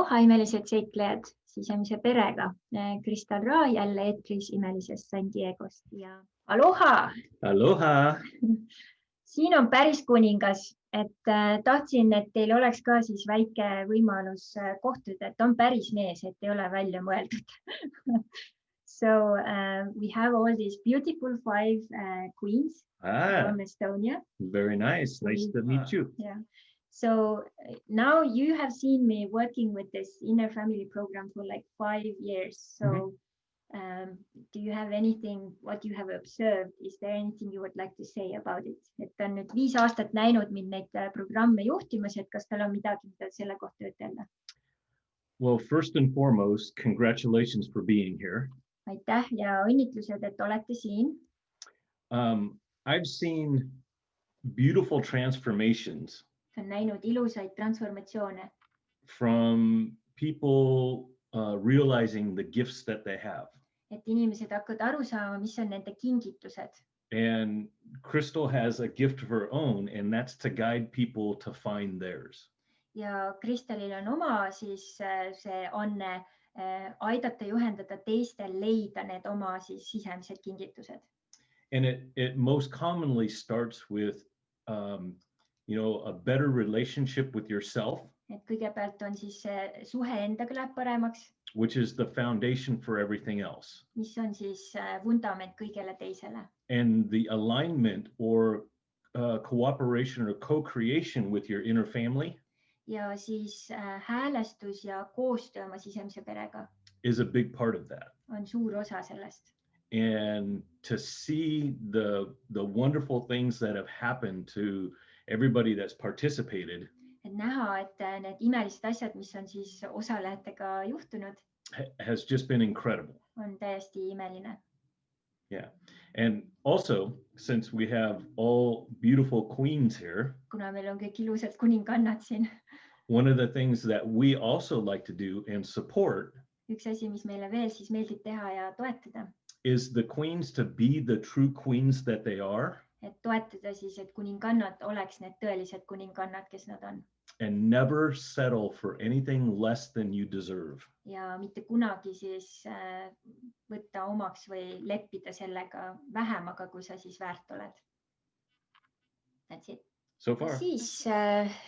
Aloha imelised seiklejad sisemise perega. Kristal Ra jälle eetris imelisest San Diegost ja aloha! Aloha! Siin on päris kuningas, et tahtsin, et teil oleks ka siis väike võimalus kohtuda, et on päris mees, et ei ole välja mõeldud. So we have all these beautiful 5 queens from Estonia. Very nice. Nice to meet you. Yeah. So now you have seen me working with this inner family program for like 5 years. So do you have anything, what you have observed? Is there anything you would like to say about it? Et ta on nüüd 5 aastat näinud mind neid programme juhtimas, et kas tal on midagi, mida selle kohta ütelda? Well, first and foremost, congratulations for being here. Aitäh ja õnnitlused, et olete siin. I've seen beautiful transformations On näinud ilusaid transformatsioone from people realizing the gifts that they have. et inimesed hakkavad aru saama, mis on nende kingitused. And Crystal has a gift of her own, and that's to guide people to find theirs. Ja Kristalil on oma siis see anne aidata juhendada teistel leida need oma siis sisemised kingitused. And it most commonly starts with a better relationship with yourself. Et kõigepealt on siis suhe endaga läheb paremaks. Which is the foundation for everything else. Mis on siis vundament kõigele teisele. And the alignment or cooperation or co-creation with your inner family. Ja siis häälestus ja koostöö oma sisemise perega. Is a big part of that. On suur osa sellest. And to see the wonderful things that have happened to everybody that's participated. Et näha, et need imelised asjad, mis on siis osalejatega juhtunud. Has just been incredible. On täiesti imeline. Yeah. And also, since we have all beautiful queens here. Kuna meil on kõik ilusad kuningannad siin. One of the things that we also like to do and support. Üks asi, mis meile veel siis meeldib teha ja toetada. Is the queens to be the true queens that they are. Et toetada siis, et kuningannad oleks need tõelised kuningannad, kes nad on. And never settle for anything less than you deserve. Ja mitte kunagi siis võtta omaks või leppida sellega vähemaga, kui sa siis väärt oled. That's it. So far. Siis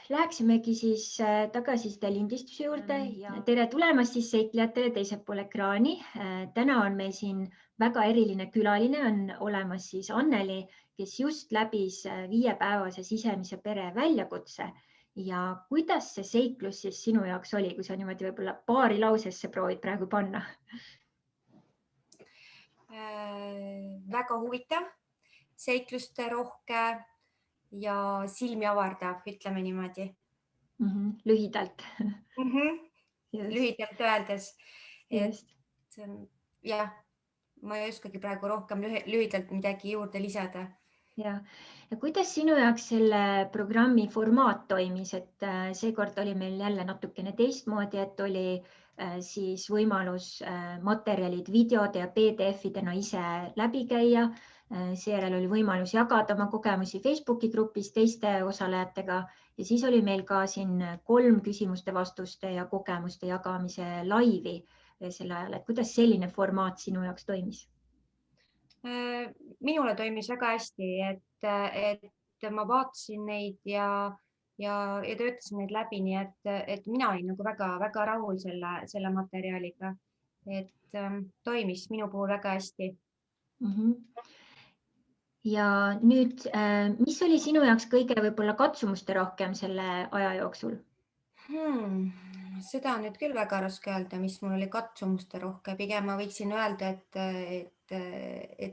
läheksimegi siis tagasi seda lindistuse juurde. Tere tulemast siis seiklejatele teisel pool ekraani. Täna on meil siin väga eriline külaline, on olemas siis Anneli, kes just läbis 5-päevase sisemise pere väljakutse. Ja kuidas see seiklus siis sinu jaoks oli, kui sa niimoodi võib-olla paari lausesse proovid praegu panna? Väga huvitav, seikluste rohke ja silmi avardav, ütleme niimoodi. Lühidalt. Lühidalt öeldes. Jah, ma ei oskagi praegu rohkem lühidalt midagi juurde lisada. Ja kuidas sinu jaoks selle programmi formaat toimis, et seekord oli meil jälle natukene teistmoodi, et oli siis võimalus materjalid videode ja PDF-idena ise läbi käia. Seejärel oli võimalus jagada oma kogemusi Facebooki grupis teiste osalejatega ja siis oli meil ka siin 3 küsimuste vastuste ja kogemuste jagamise laivi selle ajal, et kuidas selline formaat sinu jaoks toimis? Minule toimis väga hästi, et ma vaatasin neid ja töötasin neid läbi, nii et mina olin nagu väga rahul selle materjaliga, et toimis minu puhul väga hästi. Ja nüüd, mis oli sinu jaoks kõige võib-olla katsumuste rohkem selle aja jooksul? Seda on nüüd küll väga raske öelda, mis mul oli katsumuste rohke. Pigem ma võiksin öelda, et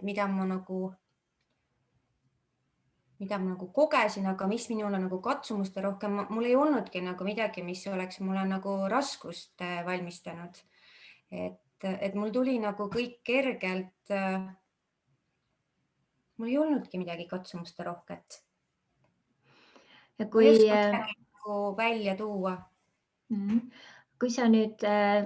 mida ma nagu kogesin, aga mis minule nagu katsumuste rohkem, mul ei olnudki nagu midagi, mis oleks mulle nagu raskust valmistanud. Et mul tuli nagu kõik kergelt, mul ei olnudki midagi katsumuste rohket. Ja kui välja tuua. Kui sa nüüd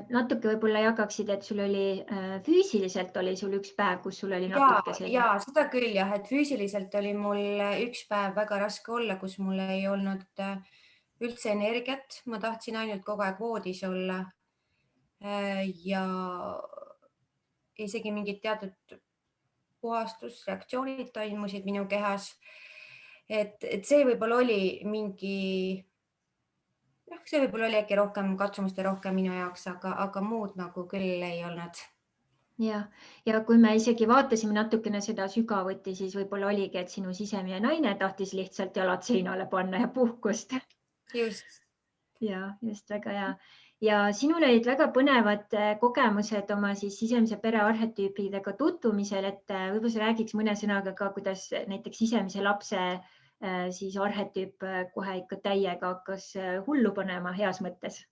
natuke võib-olla jagaksid, et sul oli füüsiliselt oli sul üks päev, kus sul oli natuke selline? Jaa, seda küll jah, et füüsiliselt oli mul üks päev väga raske olla, kus mul ei olnud üldse energiat, ma tahtsin ainult kogu aeg voodis olla ja isegi mingid teatud puhastusreaktsioonid toimusid minu kehas. Et see võib-olla oli mingi, see võib-olla oli äkki rohkem katsumust ja rohkem minu jaoks, aga muud nagu küll ei olnud. Ja kui me isegi vaatasime natukene seda sügavuti, siis võib-olla oligi, et sinu sisemine naine tahtis lihtsalt jalad seinale panna ja puhkust. Just. Ja just väga hea. Ja sinul olid väga põnevad kogemused oma siis sisemise pere arhetüüpidega tutvumisel, et võib-olla sa räägiks mõne sõnaga ka, kuidas näiteks sisemise lapse siis arhetüüp kohe ikka täiega hakkas hullu panema heas mõttes.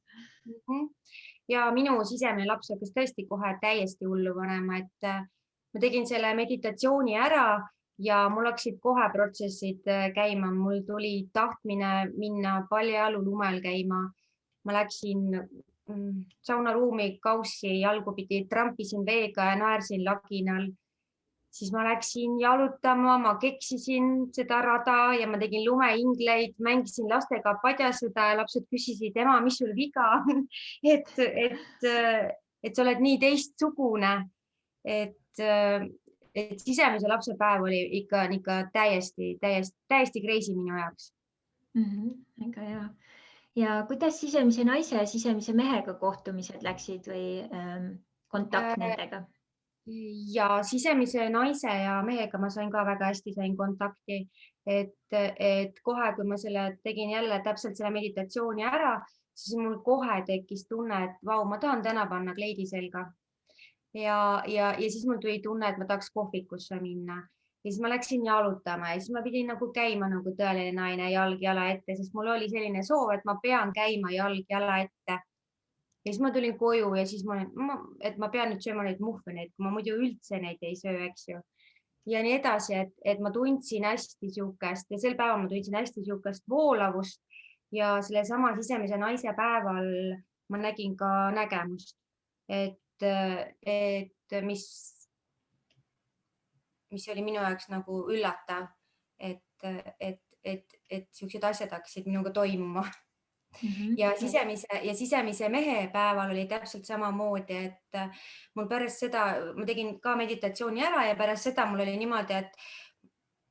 Ja minu sisemine laps hakkas tõesti kohe täiesti hullu panema, et ma tegin selle meditatsiooni ära ja mul hakkasid kohe protsessid käima. Mul tuli tahtmine minna paljajalu lumel käima. Ma läksin saunaruumi kaussi jalgupidi, trampisin veega ja naersin laginal. Siis ma läksin jalutama, ma keksisin seda rada ja ma tegin lumeingleid, mängisin lastega padjasõda ja lapsed küsisid, ema, mis sul viga on? et sa oled nii teistsugune, et sisemise lapse päev oli ikka täiesti crazy minu jaoks. Väga hea. Ja kuidas sisemise naise ja sisemise mehega kohtumised läksid või kontakt nendega? Ja sisemise naise ja mehega ma sain ka väga hästi kontakti, et kohe, kui ma tegin jälle täpselt selle meditatsiooni ära, siis mul kohe tekkis tunne, et vau, ma tahan täna panna kleidi selga. Ja siis mul tuli tunne, et ma tahaks kohvikusse minna. Ja siis ma läksin jalutama ja siis ma pidin nagu käima nagu tõeline naine jalg jala ette, sest mul oli selline soov, et ma pean käima jalg jala ette. Ja siis ma tulin koju ja siis et ma pean nüüd sööma neid muffineid, kui ma muidu üldse neid ei söö, eks ju. Ja nii edasi, et ma tundsin hästi siukest ja sel päeval ma tundsin hästi siukest voolavust ja selle sama sisemise naise päeval ma nägin ka nägemust, et mis oli minu jaoks nagu üllatav, et siuksed asjad hakkasid minuga toimuma. Ja sisemise mehe päeval oli täpselt samamoodi, et mul pärast seda, ma tegin ka meditatsiooni ära ja pärast seda mul oli niimoodi,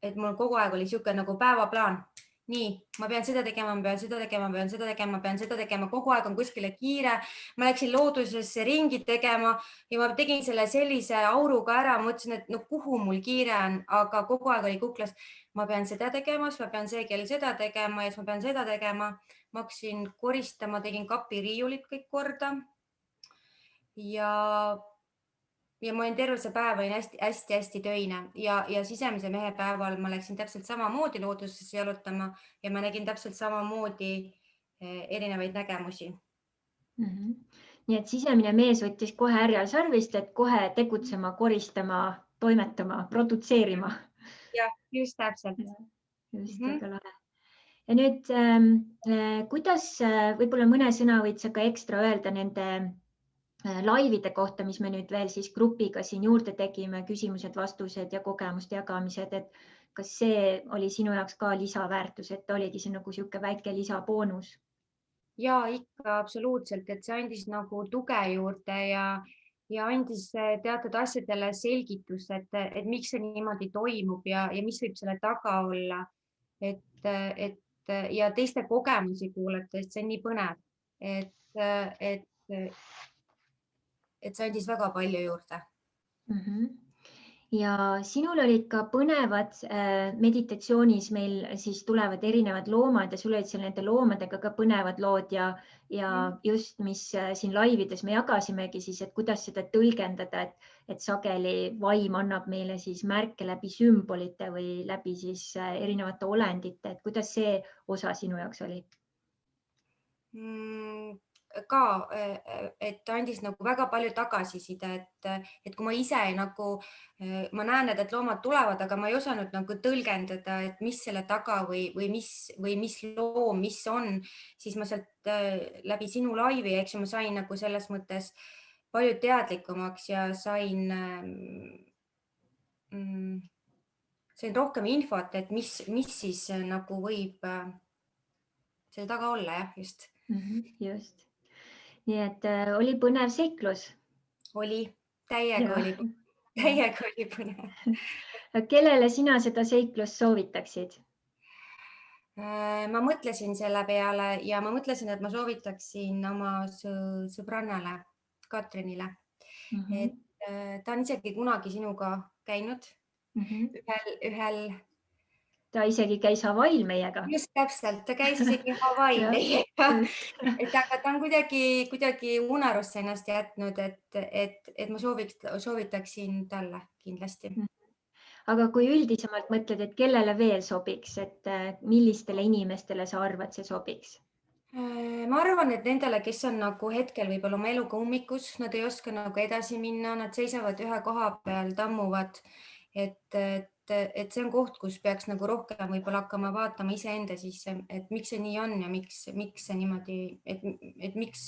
et mul kogu aeg oli siuke nagu päevaplaan. Nii, ma pean seda tegema, ma pean seda tegema, ma pean seda tegema, ma pean seda tegema, kogu aeg on kuskile kiire. Ma läksin loodusesse ringi tegema ja ma tegin selle sellise auruga ära, mõtlesin, et no kuhu mul kiire on, aga kogu aeg oli kuklas. Ma pean seda tegema, siis ma pean see kell seda tegema ja siis ma pean seda tegema. Ma hakkasin koristama, tegin kapiriiulit kõik korda. Ja ma olin terve see päev olin hästi töine ja sisemise mehe päeval ma läksin täpselt samamoodi loodusesse jalutama ja ma nägin täpselt samamoodi erinevaid nägemusi. Nii et sisemine mees võttis kohe härjal sarvist, et kohe tegutsema, koristama, toimetama, produtseerima. Jah, just täpselt. Just väga lahe. Ja nüüd, kuidas võib-olla mõne sõna võid sa ka ekstra öelda nende laivide kohta, mis me nüüd veel siis grupiga siin juurde tegime, küsimused, vastused ja kogemuste jagamised, et kas see oli sinu jaoks ka lisaväärtus, et oligi see nagu sihuke väike lisaboonus? Ja ikka absoluutselt, et see andis nagu tuge juurde ja andis teatud asjadele selgitus, et miks see niimoodi toimub ja mis võib selle taga olla, ja teiste kogemusi kuulates, see on nii põnev, et see andis väga palju juurde. Ja sinul olid ka põnevad meditatsioonis, meil siis tulevad erinevad loomad ja sul olid seal nende loomadega ka põnevad lood ja just, mis siin laivides me jagasimegi siis, et kuidas seda tõlgendada, et sageli vaim annab meile siis märke läbi sümbolite või läbi siis erinevate olendite, et kuidas see osa sinu jaoks oli? Ka, et andis nagu väga palju tagasiside, et kui ma ise nagu, ma näen, et loomad tulevad, aga ma ei osanud nagu tõlgendada, et mis selle taga või mis loom, mis on, siis ma sealt läbi sinu laivi, eks ju, ma sain nagu selles mõttes palju teadlikumaks ja sain rohkem infot, et mis siis nagu võib selle taga olla, jah, just. Just. Nii et oli põnev seiklus. Oli, täiega Ja. oli põnev. Kellele sina seda seiklust soovitaksid? Ma mõtlesin selle peale ja ma mõtlesin, et ma soovitaksin oma sõbrannale Katrinile, et ta on isegi kunagi sinuga käinud ühel. Ta isegi käis Hawaii'l meiega. Just täpselt, ta käis isegi Hawaii'l meiega. Aga ta on kuidagi unarusse ennast jätnud, et ma soovitaksin talle kindlasti. Aga kui üldisemalt mõtled, et kellele veel sobiks, et millistele inimestele sa arvad, see sobiks? Ma arvan, et nendele, kes on nagu hetkel võib-olla oma eluga ummikus, nad ei oska nagu edasi minna, nad seisavad ühe koha peal, tammuvad, et see on koht, kus peaks nagu rohkem võib-olla hakkama vaatama iseenda sisse, et miks see nii on ja miks see niimoodi, et miks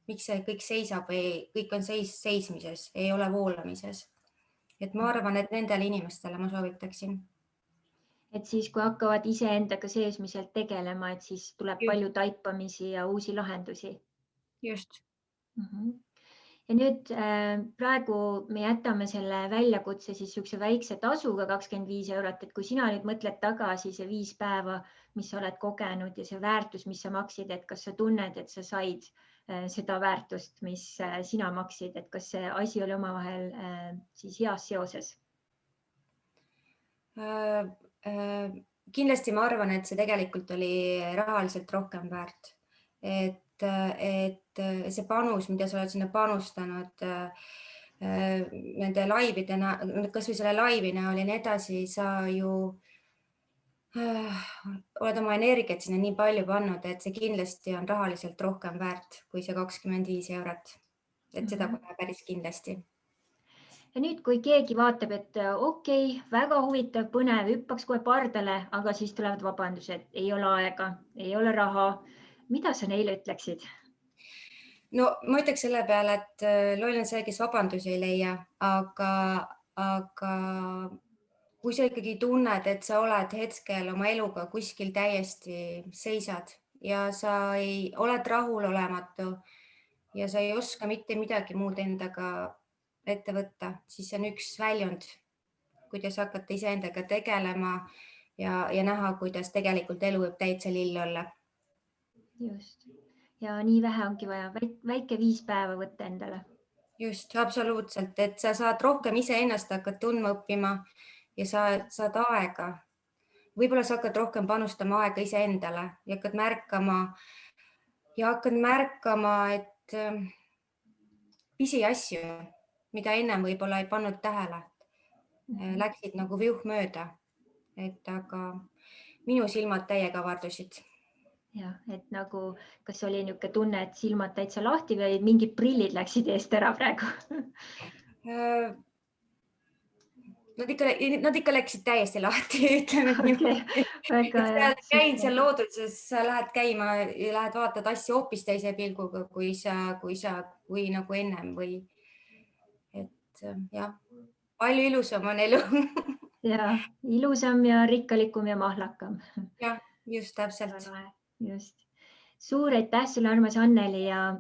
see kõik seisab või kõik on seismises, ei ole voolamises. Et ma arvan, et nendele inimestele ma soovitaksin. Et siis, kui hakkavad iseendaga seesmiselt tegelema, et siis tuleb palju taipamisi ja uusi lahendusi. Just. Ja nüüd praegu me jätame selle väljakutse siis niisuguse väikse tasuga 25 €, et kui sina nüüd mõtled tagasi see 5 päeva, mis sa oled kogenud ja see väärtus, mis sa maksid, et kas sa tunned, et sa said seda väärtust, mis sina maksid, et kas see asi oli omavahel siis heas seoses? Kindlasti ma arvan, et see tegelikult oli rahaliselt rohkem väärt. Et see panus, mida sa oled sinna panustanud nende laivina, kas või selle laivina oli nii edasi, sa ju oled oma energiat sinna nii palju pannud, et see kindlasti on rahaliselt rohkem väärt kui see 25 €. Et seda kohe päris kindlasti. Ja nüüd, kui keegi vaatab, et okei, väga huvitav, põnev, hüppaks kohe pardale, aga siis tulevad vabandused, ei ole aega, ei ole raha. Mida sa neile ütleksid? No ma ütleks selle peale, et loll on see, kes vabandusi ei leia, aga kui sa ikkagi tunned, et sa oled hetkel oma eluga kuskil täiesti seisad ja sa oled rahulolematu ja sa ei oska mitte midagi muud endaga ette võtta, siis see on üks väljund, kuidas hakata iseendaga tegelema ja näha, kuidas tegelikult elu võib täitsa lill olla. Just. Ja nii vähe ongi vaja, väike 5 päeva võtta endale. Just, absoluutselt, et sa saad rohkem iseennast hakkad tundma õppima ja sa saad aega. Võib-olla sa hakkad rohkem panustama aega iseendale ja hakkad märkama, et pisiasju, mida ennem võib-olla ei pannud tähele, läksid nagu viuh mööda. Aga minu silmad täiega avardusid. Ja, et nagu, kas oli niisugune tunne, et silmad täitsa lahti või mingid prillid läksid eest ära praegu? Nad ikka läksid täiesti lahti, ütleme niimoodi. Käin seal looduses, sa lähed käima ja lähed vaatad asju hoopis teise pilguga, kui nagu ennem või. Et jah, palju ilusam on elu. Ja, ilusam ja rikkalikum ja mahlakam. Ja, just täpselt. Just. Suur aitäh sulle, armas Anneli, ja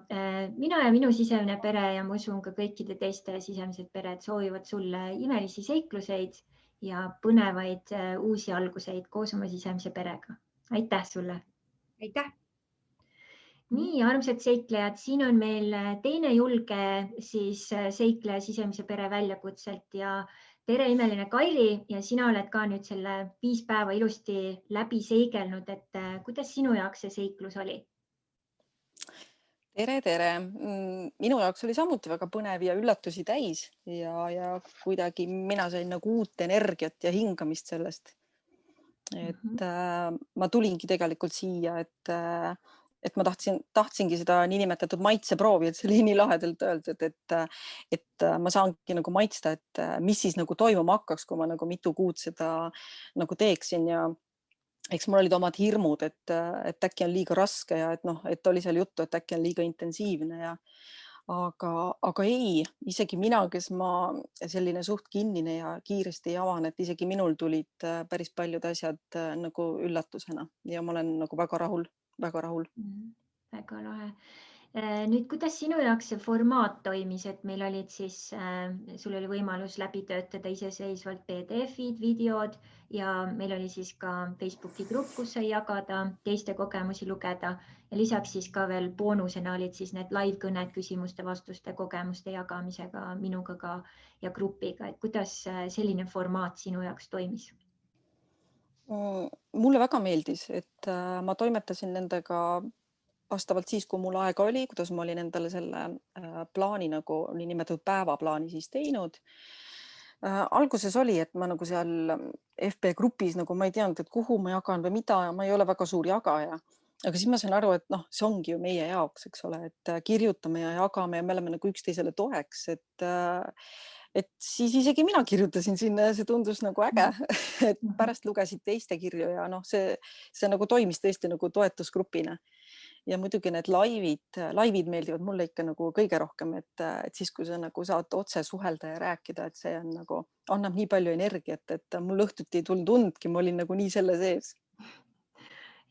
mina ja minu sisemine pere ja ma usun ka kõikide teiste sisemised pered soovivad sulle imelisi seikluseid ja põnevaid uusi alguseid koos oma sisemise perega. Aitäh sulle! Aitäh! Nii, armsad seiklejad, siin on meil teine julge siis seikleja sisemise pere väljakutselt ja tere, imeline Kairi, ja sina oled ka nüüd selle 5 päeva ilusti läbi seigelnud, et kuidas sinu jaoks see seiklus oli? Tere! Minu jaoks oli samuti väga põnev ja üllatusi täis ja kuidagi mina sain nagu uut energiat ja hingamist sellest. Et ma tulingi tegelikult siia, et ma tahtsingi seda niinimetatud maitseproovi, et see oli nii lahedalt öeldud, et ma saangi nagu maitsta, et mis siis nagu toimuma hakkaks, kui ma nagu mitu kuud seda nagu teeksin ja eks mul olid omad hirmud, et äkki on liiga raske ja et oli seal juttu, et äkki on liiga intensiivne aga ei, isegi mina, kes ma selline suht kinnine ja kiiresti ei avan, et isegi minul tulid päris paljud asjad nagu üllatusena ja ma olen nagu väga rahul väga rahul. Väga lahe. Nüüd, kuidas sinu jaoks see formaat toimis, et meil olid siis, sul oli võimalus läbi töötada iseseisvalt PDF-id, videod ja meil oli siis ka Facebooki grupp, kus sai jagada, teiste kogemusi lugeda ja lisaks siis ka veel boonusena olid siis need live-kõned küsimuste-vastuste kogemuste jagamisega minuga ka ja grupiga, et kuidas selline formaat sinu jaoks toimis? Mulle väga meeldis, et ma toimetasin nendega vastavalt siis, kui mul aega oli, kuidas ma olin endale selle plaani nagu niinimetatud päevaplaani siis teinud. Alguses oli, et ma nagu seal FB grupis nagu ma ei teadnud, et kuhu ma jagan või mida, ma ei ole väga suur jagaja. Aga siis ma sain aru, et noh, see ongi ju meie jaoks, eks ole, et kirjutame ja jagame ja me oleme nagu üksteisele toeks, et siis isegi mina kirjutasin sinna ja see tundus nagu äge, et pärast lugesid teiste kirju ja noh, see nagu toimis tõesti nagu toetusgrupina. Ja muidugi need laivid meeldivad mulle ikka nagu kõige rohkem, et siis, kui sa nagu saad otse suhelda ja rääkida, et see on nagu, annab nii palju energiat, et mul õhtuti ei tulnud undki, ma olin nagu nii selle sees.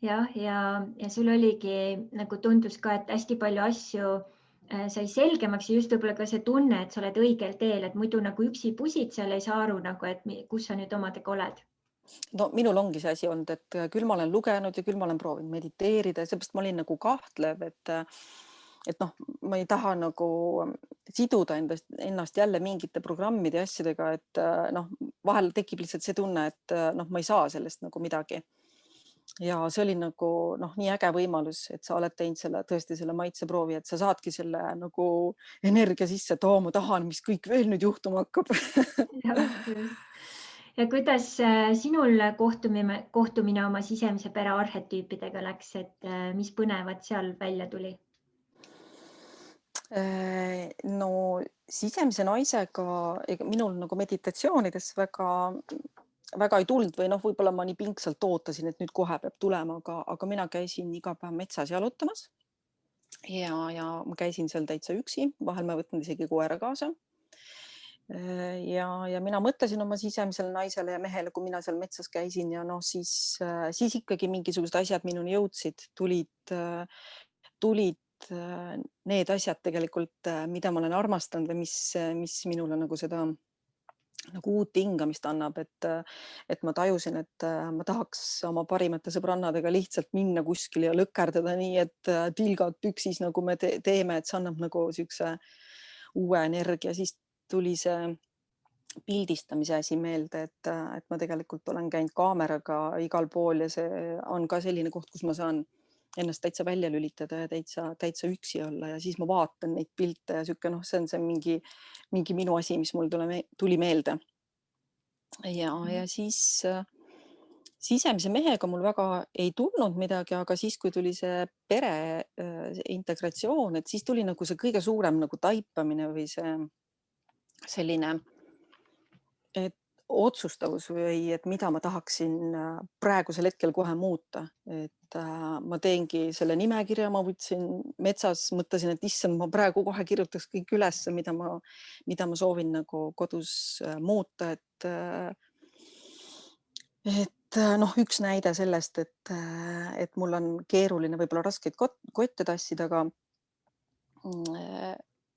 Jah, ja sul oligi nagu tundus ka, et hästi palju asju sai selgemaks ja just võib-olla ka see tunne, et sa oled õigel teel, et muidu nagu üksi pusid seal ei saa aru nagu, et kus sa nüüd omadega oled. No minul ongi see asi olnud, et küll ma olen lugenud ja küll ma olen proovinud mediteerida, seepärast ma olin nagu kahtlev, et noh, ma ei taha nagu siduda ennast jälle mingite programmide ja asjadega, et noh, vahel tekib lihtsalt see tunne, et noh, ma ei saa sellest nagu midagi. Ja see oli nagu noh, nii äge võimalus, et sa oled teinud tõesti selle maitseproovi, et sa saadki selle nagu energia sisse, et ma tahan, mis kõik veel nüüd juhtuma hakkab. Ja kuidas sinul kohtumine oma sisemise pere arhetüüpidega läks, et mis põnevat seal välja tuli? No sisemise naisega minul nagu meditatsioonides väga ei tulnud või noh, võib-olla ma nii pingsalt ootasin, et nüüd kohe peab tulema, aga mina käisin iga päev metsas jalutamas ja ma käisin seal täitsa üksi, vahel ma võtan isegi koera kaasa. Ja mina mõtlesin oma sisemisele naisele ja mehele, kui mina seal metsas käisin ja noh, siis ikkagi mingisugused asjad minuni jõudsid, tulid need asjad tegelikult, mida ma olen armastanud või mis minule nagu seda nagu uut hingamist annab, et ma tajusin, et ma tahaks oma parimate sõbrannadega lihtsalt minna kuskile ja lõkerdada nii, et tilgad püksis nagu me teeme, et see annab nagu siukse uue energia, siis tuli see pildistamise asi meelde, et ma tegelikult olen käinud kaameraga igal pool ja see on ka selline koht, kus ma saan ennast täitsa välja lülitada ja täitsa üksi olla ja siis ma vaatan neid pilte ja siuke noh, see on see mingi minu asi, mis mul tuli meelde. Ja siis sisemise mehega mul väga ei tulnud midagi, aga siis, kui tuli see pere integratsioon, et siis tuli nagu see kõige suurem nagu taipamine või see selline otsustavus või et mida ma tahaksin praegusel hetkel kohe muuta, et ma teengi selle nimekirja, ma võtsin metsas, mõtlesin, et issand, ma praegu kohe kirjutaks kõik üles, mida ma soovin nagu kodus muuta, et noh, üks näide sellest, et mul on keeruline võib-olla raskeid kotte tassida, aga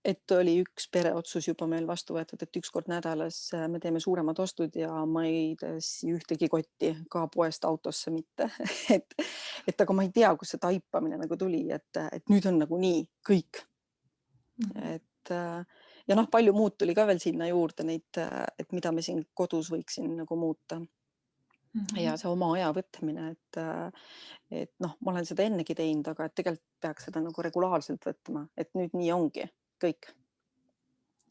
et oli üks pereotsus juba meil vastu võetud, et üks kord nädalas me teeme suuremad ostud ja ma ei tassi ühtegi kotti ka poest autosse mitte. Et aga ma ei tea, kus see taipamine nagu tuli, et nüüd on nagu nii kõik. Ja noh, palju muud tuli ka veel sinna juurde neid, et mida me siin kodus võiksin nagu muuta. Ja see oma aja võtmine, et noh, ma olen seda ennegi teinud, aga et tegelikult peaks seda nagu regulaarselt võtma, et nüüd nii ongi kõik.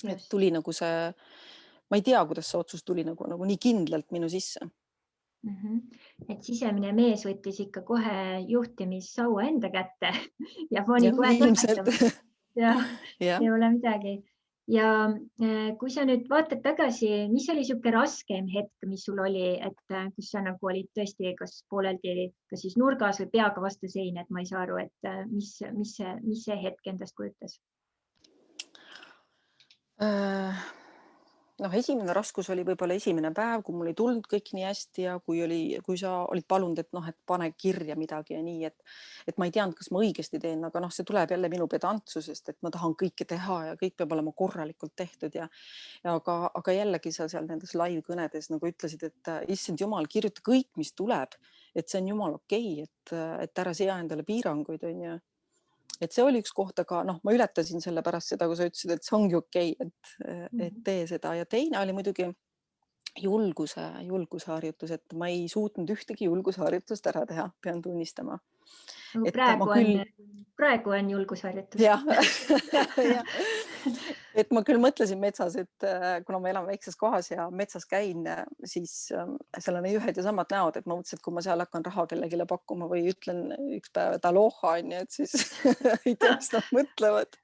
Et tuli nagu see, ma ei tea, kuidas see otsus tuli nagu nii kindlalt minu sisse. Et sisemine mees võttis ikka kohe juhtimissaua enda kätte ja pani kohe toimetama. Ei ole midagi. Ja kui sa nüüd vaatad tagasi, mis oli siuke raskem hetk, mis sul oli, et kus sa nagu olid tõesti kas pooleldi, kas siis nurgas või peaga vastu seina, et ma ei saa aru, et mis see hetk endast kujutas? esimene raskus oli võib-olla esimene päev, kui mul ei tulnud kõik nii hästi ja kui sa olid palunud, et et pane kirja midagi ja nii, et ma ei teadnud, kas ma õigesti teen, aga see tuleb jälle minu pedantsusest, et ma tahan kõike teha ja kõik peab olema korralikult tehtud aga jällegi sa seal nendes live kõnedes nagu ütlesid, et issand jumal, kirjuta kõik, mis tuleb, et see on jumal okei, et ära sea endale piiranguid, on ju. Et see oli üks koht, aga ma ületasin selle pärast seda, kui sa ütlesid, et see ongi okei, et tee seda ja teine oli muidugi julguse harjutus, et ma ei suutnud ühtegi julgusharjutust ära teha, pean tunnistama. Et praegu on julgusharjutus. Jah. Et ma küll mõtlesin metsas, et kuna ma elan väikses kohas ja metsas käin, siis seal on ühed ja samad näod, et ma mõtlesin, et kui ma seal hakkan raha kellegile pakkuma või ütlen üks päev, et aloha, et siis ei tea, mis nad mõtlevad.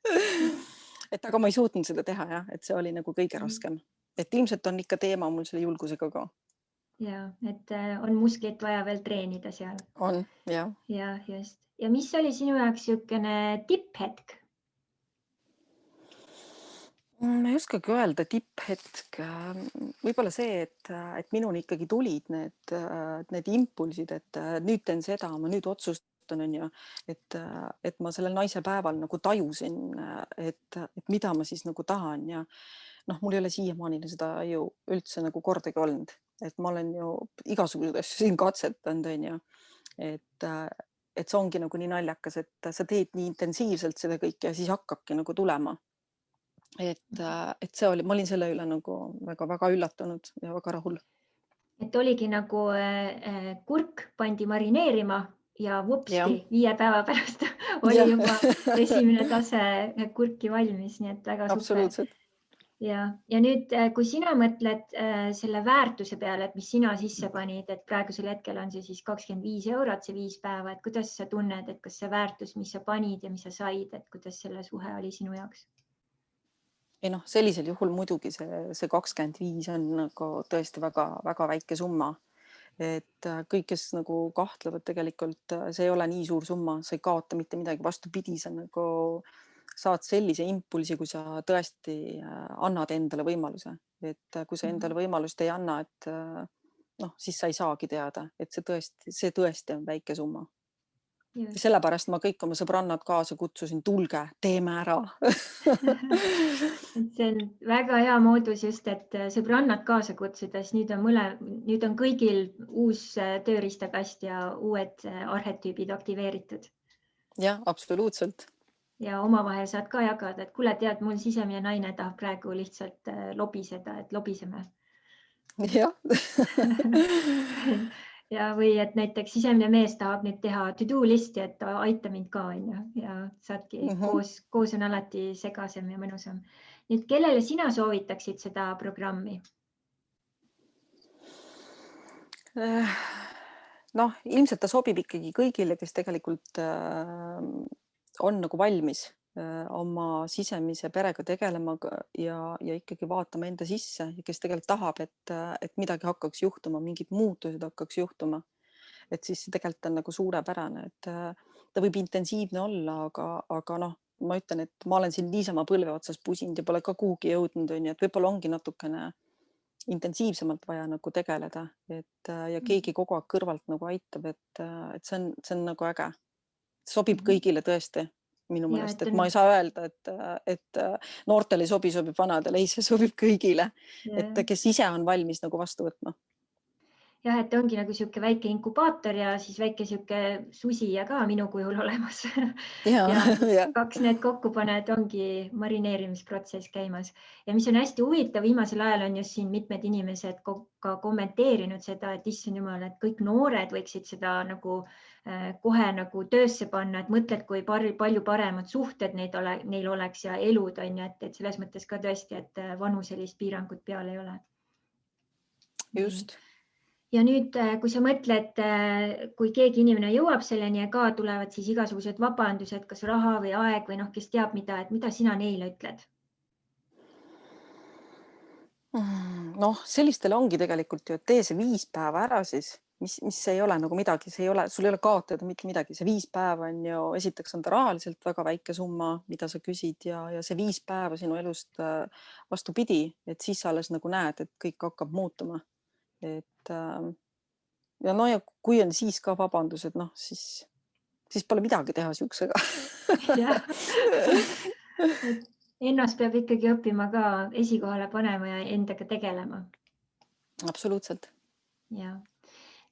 Et aga ma ei suutnud seda teha, jah, et see oli nagu kõige raskem. Et ilmselt on ikka teema mul selle julgusega ka. Ja, et on musklit vaja veel treenida seal. On, jah. Ja, just. Ja mis oli sinu jaoks niisugune tipphetk? Ma ei oskagi öelda tipphetk. Võib-olla see, et minuni ikkagi tulid need impulsid, et nüüd teen seda, ma nüüd otsustan, et ma sellel naise päeval nagu tajusin, et mida ma siis nagu tahan ja mul ei ole siiamaani seda ju üldse nagu kordagi olnud, et ma olen ju igasuguseid asju siin katsetanud, et see ongi nagu nii naljakas, et sa teed nii intensiivselt seda kõike ja siis hakkabki nagu tulema. Et see oli, ma olin selle üle nagu väga üllatunud ja väga rahul. Et oligi nagu kurk pandi marineerima ja vupsti 5 päeva pärast oli juba esimene tase kurki valmis, nii et väga super. Absoluutselt. Ja nüüd, kui sina mõtled selle väärtuse peale, et mis sina sisse panid, et praegusel hetkel on see siis 25 eurot, see 5 päeva, et kuidas sa tunned, et kas see väärtus, mis sa panid ja mis sa said, et kuidas selle suhe oli sinu jaoks? Ei sellisel juhul muidugi see 25 on nagu tõesti väga väike summa. Et kõik, kes nagu kahtlevad tegelikult, see ei ole nii suur summa, sa ei kaota mitte midagi, vastupidi, sa nagu saad sellise impulsi, kui sa tõesti annad endale võimaluse. Et kui sa endale võimalust ei anna, et siis sa ei saagi teada, et see tõesti on väike summa. Ja sellepärast ma kõik oma sõbrannad kaasa kutsusin, tulge, teeme ära. See on väga hea moodus just, et sõbrannad kaasa kutsudes, nüüd on kõigil uus tööriistakast ja uued arhetüübid aktiveeritud. Jah, absoluutselt. Ja omavahel saad ka jagada, et kuule, tead, mul sisemine naine tahab praegu lihtsalt lobiseda, et lobiseme. Jah. Ja või et näiteks sisemine mees tahab nüüd teha to-do listi, et aita mind ka ja saadki koos on alati segasem ja mõnusam. Nüüd, kellele sina soovitaksid seda programmi? Ilmselt ta sobib ikkagi kõigile, kes tegelikult on nagu valmis oma sisemise perega tegelema ja ikkagi vaatama enda sisse ja kes tegelikult tahab, et midagi hakkaks juhtuma, mingid muutused hakkaks juhtuma. Et siis see tegelikult on nagu suurepärane, et ta võib intensiivne olla, aga ma ütlen, et ma olen siin niisama põlve otsas pusinud ja pole ka kuhugi jõudnud, et võib-olla ongi natukene intensiivsemalt vaja nagu tegeleda, ja keegi kogu aeg kõrvalt nagu aitab, et see on nagu äge. Sobib kõigile tõesti minu meelest, et ma ei saa öelda, et noortele ei sobib vanadele, ei, see sobib kõigile, et kes ise on valmis nagu vastu võtma. Jah, et ongi nagu siuke väike inkubaator ja siis väike siuke susija ka minu kujul olemas. Ja kaks need kokku paned, ongi marineerimisprotsess käimas. Ja mis on hästi huvitav, viimasel ajal on just siin mitmed inimesed ka kommenteerinud seda, et issand jumal, et kõik noored võiksid seda nagu kohe nagu töösse panna, et mõtled, kui palju paremad suhted neil oleks ja elud on, et selles mõttes ka tõesti, et vanuselist piirangut peal ei ole. Just. Ja nüüd, kui sa mõtled, kui keegi inimene jõuab selleni ja ka tulevad siis igasugused vabandused, kas raha või aeg või kes teab mida sina neile ütled? Sellistele ongi tegelikult ju, et tee see 5 päeva ära siis mis ei ole nagu midagi, sul ei ole kaotada mitte midagi. See 5 päeva on ju, esiteks on ta rahaliselt väga väike summa, mida sa küsid ja see 5 päeva sinu elust vastupidi, et siis sa alles nagu näed, et kõik hakkab muutuma. Et ja no ja kui on siis ka vabandused, noh, siis pole midagi teha siuksega. Ennast peab ikkagi õppima ka esikohale panema ja endaga tegelema. Absoluutselt. Ja.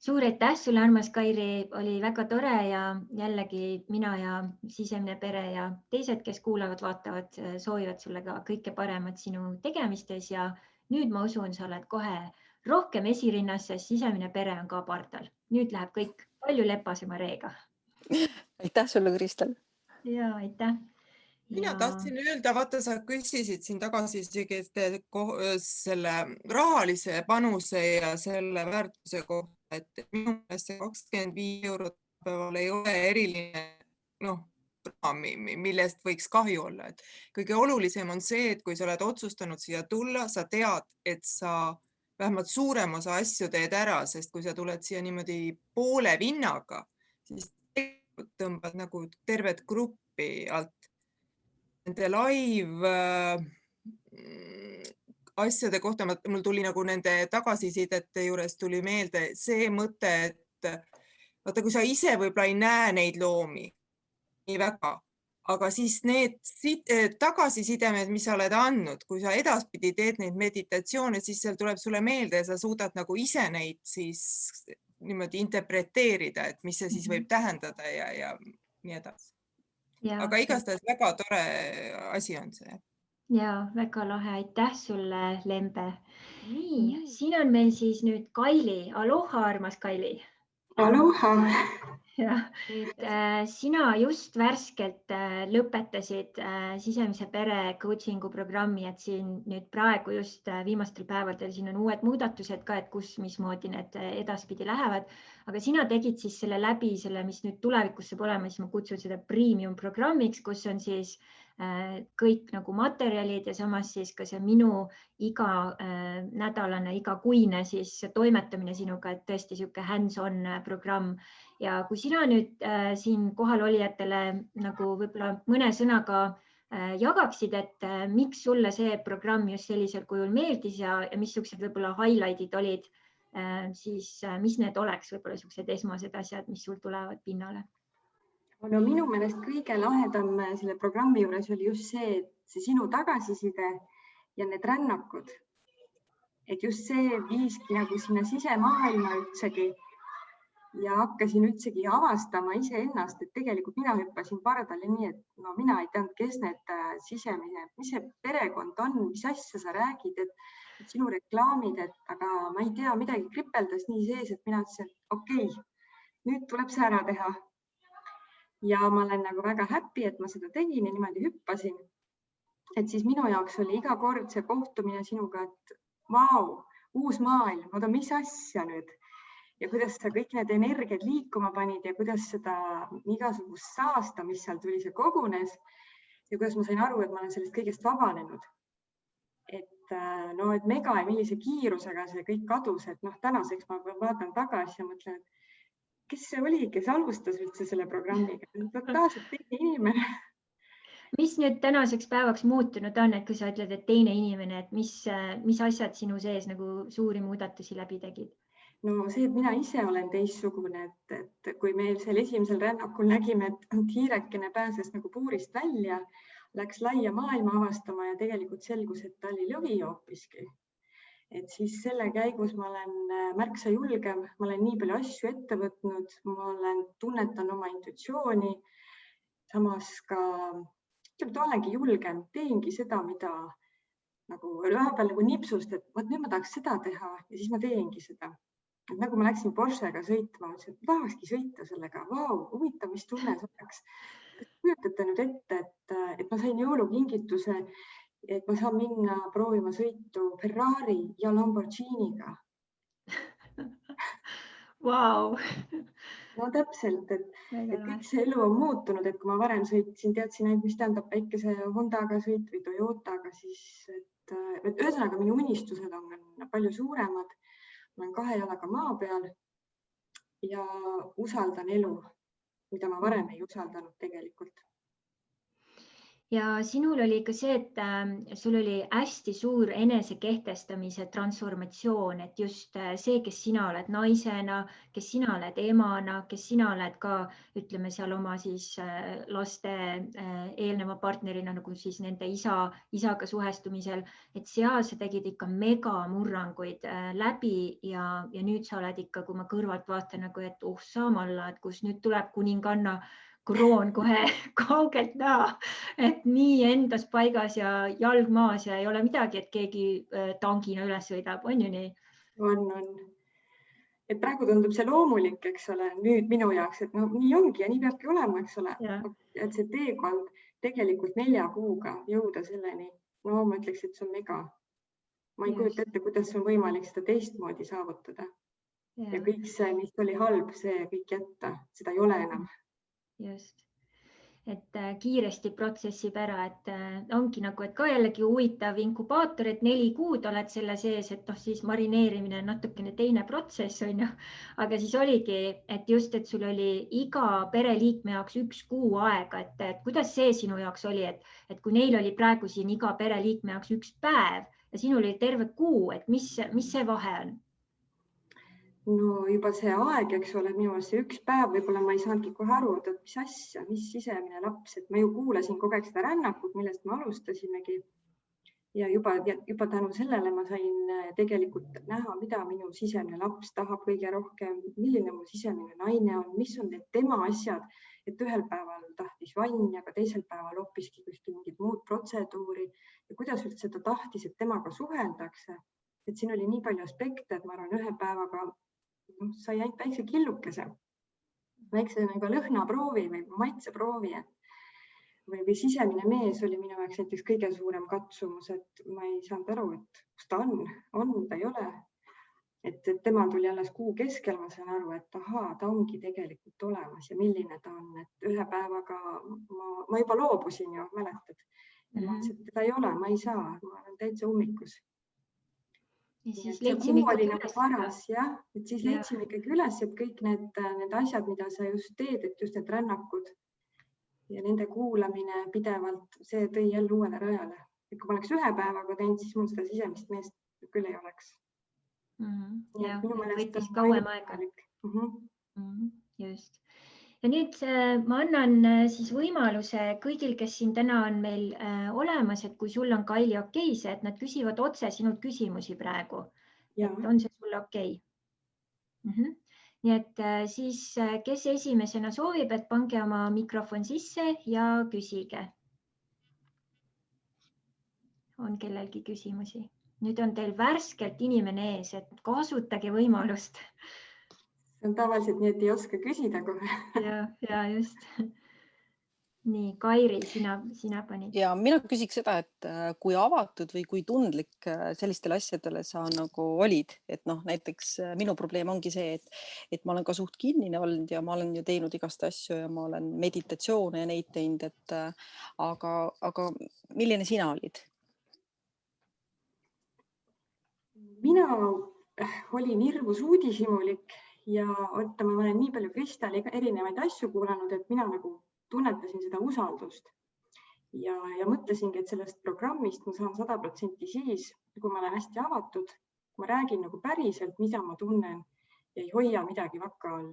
Suur aitäh sulle, armas Kairi, oli väga tore ja jällegi mina ja Sisemine pere ja teised, kes kuulavad, vaatavad, soovivad sulle ka kõike paremat sinu tegemistes ja nüüd ma usun, sa oled kohe rohkem esirinnas, sest Sisemine pere on ka pardal. Nüüd läheb kõik palju lepasema reega. Aitäh sulle, Kristel. Ja aitäh. Mina tahtsin öelda, vaata, sa küsisid siin tagasi selle rahalise panuse ja selle väärtuse kohta, et minu meelest see 25 € päeval ei ole eriline, millest võiks kahju olla. Et kõige olulisem on see, et kui sa oled otsustanud siia tulla, sa tead, et sa vähemalt suurem osa asju teed ära, sest kui sa tuled siia niimoodi poole vinnaga, siis tõmbad nagu tervet gruppi alt. Nende live asjade kohta mul tuli nagu nende tagasisidete juures tuli meelde see mõte, et vaata, kui sa ise võib-olla ei näe neid loomi nii väga, aga siis need tagasisidemed, mis sa oled andnud, kui sa edaspidi teed neid meditatsioone, siis seal tuleb sulle meelde ja sa suudad nagu ise neid siis niimoodi interpreteerida, et mis see siis võib tähendada ja nii edasi. Aga igastahes väga tore asi on see. Ja väga lahe, aitäh sulle, Lembe. Nii, siin on meil siis nüüd Kaili. Aloha, armas Kaili. Aloha. Ja, sina just värskelt lõpetasid Sisemise pere coachingu programmi, et siin nüüd praegu just viimastel päevadel siin on uued muudatused ka, et mismoodi need edaspidi lähevad. Aga sina tegid siis selle läbi, mis nüüd tulevikus saab olema, siis ma kutsun seda premium programmiks, kus on siis kõik nagu materjalid ja samas siis ka see minu iga nädalane, igakuine siis toimetamine sinuga, et tõesti sihuke hands-on programm. Ja kui sina nüüd siin kohalolijatele nagu võib-olla mõne sõnaga jagaksid, et miks sulle see programm just sellisel kujul meeldis ja missugused võib-olla highlight'id olid, siis mis need oleks võib-olla siuksed esmased asjad, mis sul tulevad pinnale? No minu meelest kõige lahedam selle programmi juures oli just see sinu tagasiside ja need rännakud. Et just see viiski nagu sinna sisemaailma üldsegi ja hakkasin üldsegi avastama iseennast, et tegelikult mina hüppasin pardale nii, et mina ei teadnud, kes need sisemine, mis see perekond on, mis asja sa räägid, et sinu reklaamid, aga ma ei tea, midagi kripeldas nii sees, et mina ütlesin, et okei, nüüd tuleb see ära teha. Ja ma olen nagu väga happy, et ma seda tegin ja niimoodi hüppasin. Et siis minu jaoks oli iga kord see kohtumine sinuga, et vau, uus maailm, oota, mis asja nüüd? Ja kuidas sa kõik need energiad liikuma panid ja kuidas seda igasugust saasta, mis seal tuli, see kogunes ja kuidas ma sain aru, et ma olen sellest kõigest vabanenud. Et mega ja millise kiirusega see kõik kadus, et tänaseks ma vaatan tagasi ja mõtlen, et kes see oli, kes alustas üldse selle programmiga? Totaalselt teine inimene. Mis nüüd tänaseks päevaks muutunud on, et kui sa ütled, et teine inimene, et mis asjad sinu sees nagu suuri muudatusi läbi tegid? No see, et mina ise olen teistsugune, et kui meil seal esimesel rännakul nägime, et hiirekene pääses nagu puurist välja, läks laia maailma avastama ja tegelikult selgus, et ta oli lõvi hoopiski. Et siis selle käigus ma olen märksa julgem, ma olen nii palju asju ette võtnud, ma olen tunnetan oma intuitsiooni, samas ka olengi julgem, teengi seda, mida nagu vahepeal nagu nipsust, et nüüd ma tahaks seda teha ja siis ma teengi seda. Et nagu ma läksin Porschega sõitma, mõtlesin, et tahakski sõita sellega, vau, huvitav, mis tunne see oleks. Kujutate nüüd ette, et ma sain jõulukingituse, et ma saan minna proovima sõitu Ferrari ja Lamborghiniga. Vau! No täpselt, et kõik see elu on muutunud, et kui ma varem sõitsin, teadsin ainult, mis tähendab väikese Hondaga sõit või Toyotaga, siis et ühesõnaga minu unistused on palju suuremad. Ma olen 2 jalaga maa peal ja usaldan elu, mida ma varem ei usaldanud tegelikult. Ja sinul oli ka see, et sul oli hästi suur enesekehtestamise transformatsioon, et just see, kes sina oled naisena, kes sina oled emana, kes sina oled ka, ütleme seal oma siis laste eelneva partnerina, nagu siis nende isaga suhestumisel, et seal sa tegid ikka megamurranguid läbi ja nüüd sa oled ikka, kui ma kõrvalt vaatan nagu, et saamalla, et kus nüüd tuleb kuninganna kroon kohe kaugelt näha, et nii endas paigas ja jalg maas ja ei ole midagi, et keegi tangina üles sõidab, on ju nii? On. Et praegu tundub see loomulik, eks ole, nüüd minu jaoks, et no nii ongi ja nii peabki olema, eks ole. Et see teekond tegelikult 4 kuuga jõuda selleni, no ma ütleks, et see on mega. Ma ei kujuta ette, kuidas on võimalik seda teistmoodi saavutada. Ja kõik see, mis oli halb, see kõik jätta, seda ei ole enam. Just, et kiiresti protsessib ära, et ongi nagu, et ka jällegi huvitav inkubaator, et 4 kuud oled selle sees, et siis marineerimine on natukene teine protsess, on ju. Aga siis oligi, et just, et sul oli iga pereliikme jaoks 1 kuu aega, et kuidas see sinu jaoks oli, et kui neil oli praegu siin iga pereliikme jaoks 1 päev ja sinul oli terve kuu, et mis see vahe on? No juba see aeg, eks ole, minu arust see 1 päev, võib-olla ma ei saanudki kohe aru, et mis asja, mis sisemine laps, et ma ju kuulasin kogu aeg seda rännakut, millest me alustasimegi. Ja juba tänu sellele ma sain tegelikult näha, mida minu sisemine laps tahab kõige rohkem, milline mu sisemine naine on, mis on need tema asjad, et ühel päeval tahtis vanni, aga teisel päeval hoopiski kuskil mingit muud protseduuri ja kuidas üldse ta tahtis, et temaga suheldakse. Et siin oli nii palju aspekte, et ma arvan, ühe päevaga sai ainult väikse killukese, väikse lõhnaproovi või maitseproovi. Või sisemine mees oli minu jaoks näiteks kõige suurem katsumus, et ma ei saanud aru, et kus ta on, ta ei ole. Et temal tuli alles kuu keskel, ma saan aru, et ahaa, ta ongi tegelikult olemas ja milline ta on. Et ühe päevaga ma juba loobusin ju, mäletad. Ja ma ütlesin, et teda ei ole, ma ei saa, ma olen täitsa ummikus. See kuu oli nagu paras, jah, et siis leidsime ikkagi üles, et kõik need asjad, mida sa just teed, et just need rännakud ja nende kuulamine pidevalt, see tõi jälle uuele rajale. Et kui ma oleks ühe päevaga teinud, siis mul seda sisemist meest küll ei oleks. Ja võitis kauem aega. Just. Ja nüüd ma annan siis võimaluse kõigil, kes siin täna on meil olemas, et kui sul on Kaili okei see, et nad küsivad otse sinult küsimusi praegu. Et on see sulle okei? Nii et siis, kes esimesena soovib, et pange oma mikrofon sisse ja küsige. On kellelgi küsimusi? Nüüd on teil värskelt inimene ees, et kasutage võimalust. See on tavaliselt nii, et ei oska küsida kohe. Ja just. Nii, Kairi, sina panid. Ja mina küsiks seda, et kui avatud või kui tundlik sellistele asjadele sa nagu olid, et näiteks minu probleem ongi see, et ma olen ka suht kinnine olnud ja ma olen ju teinud igast asju ja ma olen meditatsioone ja neid teinud, aga milline sina olid? Mina olin hirmus uudishimulik ja ma olen nii palju Kristali erinevaid asju kuulanud, et mina nagu tunnetasin seda usaldust ja mõtlesingi, et sellest programmist ma saan 100% siis, kui ma olen hästi avatud, ma räägin nagu päriselt, mida ma tunnen ja ei hoia midagi vaka all.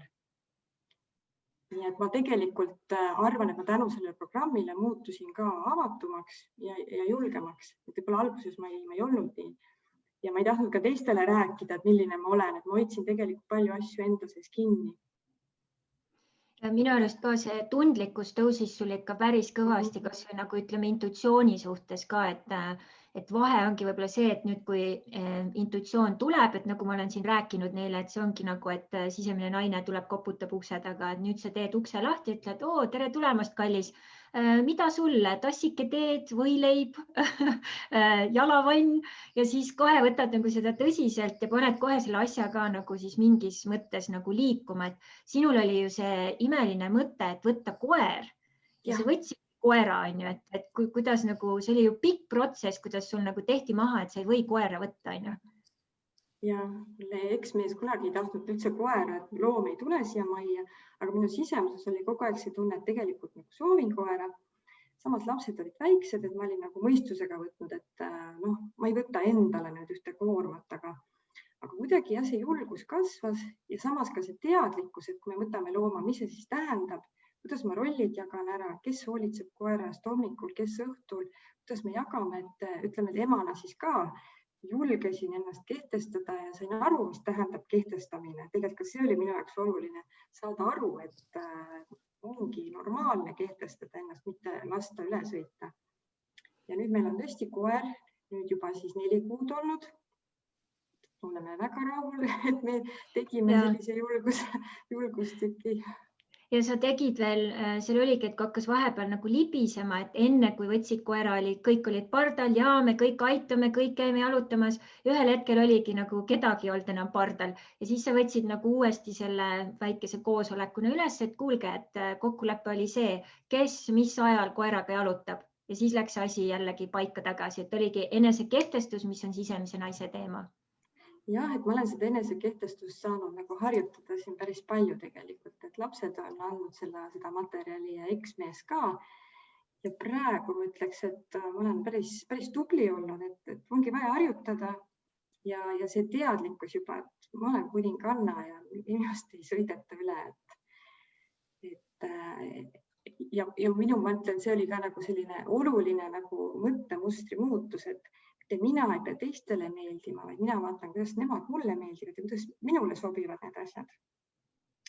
Nii et ma tegelikult arvan, et ma tänu sellele programmile muutusin ka avatumaks ja julgemaks. Et võib-olla alguses ma ei olnud nii. Ja ma ei tahtnud ka teistele rääkida, et milline ma olen, et ma hoidsin tegelikult palju asju enda sees kinni. Ja minu arust ka see tundlikkus tõusis sul ikka päris kõvasti, kas või nagu ütleme intuitsiooni suhtes ka, et vahe ongi võib-olla see, et nüüd kui intuitsioon tuleb, et nagu ma olen siin rääkinud neile, et see ongi nagu, et sisemine naine tuleb, koputab ukse taga, et nüüd sa teed ukse lahti, ütled, tere tulemast, kallis. Mida sulle, tassike teed, võileib, jalavann ja siis kohe võtad nagu seda tõsiselt ja paned kohe selle asja ka nagu siis mingis mõttes nagu liikuma, et sinul oli ju see imeline mõte, et võtta koer ja sa võtsid koera, on ju, et kuidas nagu, see oli ju pikk protsess, kuidas sul nagu tehti maha, et sa ei või koera võtta, on ju. ja mulle eksmees kunagi ei tahtnud üldse koera, et loom ei tule siia majja, aga minu sisemuses oli kogu aeg see tunne, et tegelikult nagu soovin koera. Samas lapsed olid väiksed, et ma olin nagu mõistusega võtnud, et ma ei võta endale nüüd ühte koormat, aga kuidagi see julgus kasvas ja samas ka see teadlikkus, et kui me võtame looma, mis see siis tähendab, kuidas ma rollid jagan ära, kes hoolitseb koerast hommikul, kes õhtul, kuidas me jagame, et ütleme, et emana siis ka julgesin ennast kehtestada ja sain aru, mis tähendab kehtestamine. Tegelikult ka see oli minu jaoks oluline saada aru, et ongi normaalne kehtestada ennast, mitte lasta üle sõita. Ja nüüd meil on tõesti koer, nüüd juba siis 4 kuud olnud. Oleme väga rahul, et me tegime sellise julgustüki. Ja sa tegid veel, seal oligi, et hakkas vahepeal nagu libisema, et enne kui võtsid koera, kõik olid pardal ja me kõik aitame, kõik käime jalutamas. Ühel hetkel oligi nagu kedagi olnud enam pardal ja siis sa võtsid nagu uuesti selle väikese koosolekuna üles, et kuulge, et kokkulepe oli see, kes mis ajal koeraga jalutab ja siis läks asi jällegi paika tagasi, et oligi enesekehtestus, mis on sisemise naise teema. Jah, et ma olen seda enesekehtestust saanud nagu harjutada siin päris palju tegelikult, et lapsed on andnud seda materjali ja eksmees ka. Ja praegu ma ütleks, et ma olen päris tubli olnud, et ongi vaja harjutada ja see teadlikkus juba, et ma olen kuninganna ja minust ei sõideta üle. Ja minu mõtlen, see oli ka nagu selline oluline nagu mõttemustri muutus, et mina ei pea teistele meeldima, vaid mina vaatan, kuidas nemad mulle meeldivad ja kuidas minule sobivad need asjad.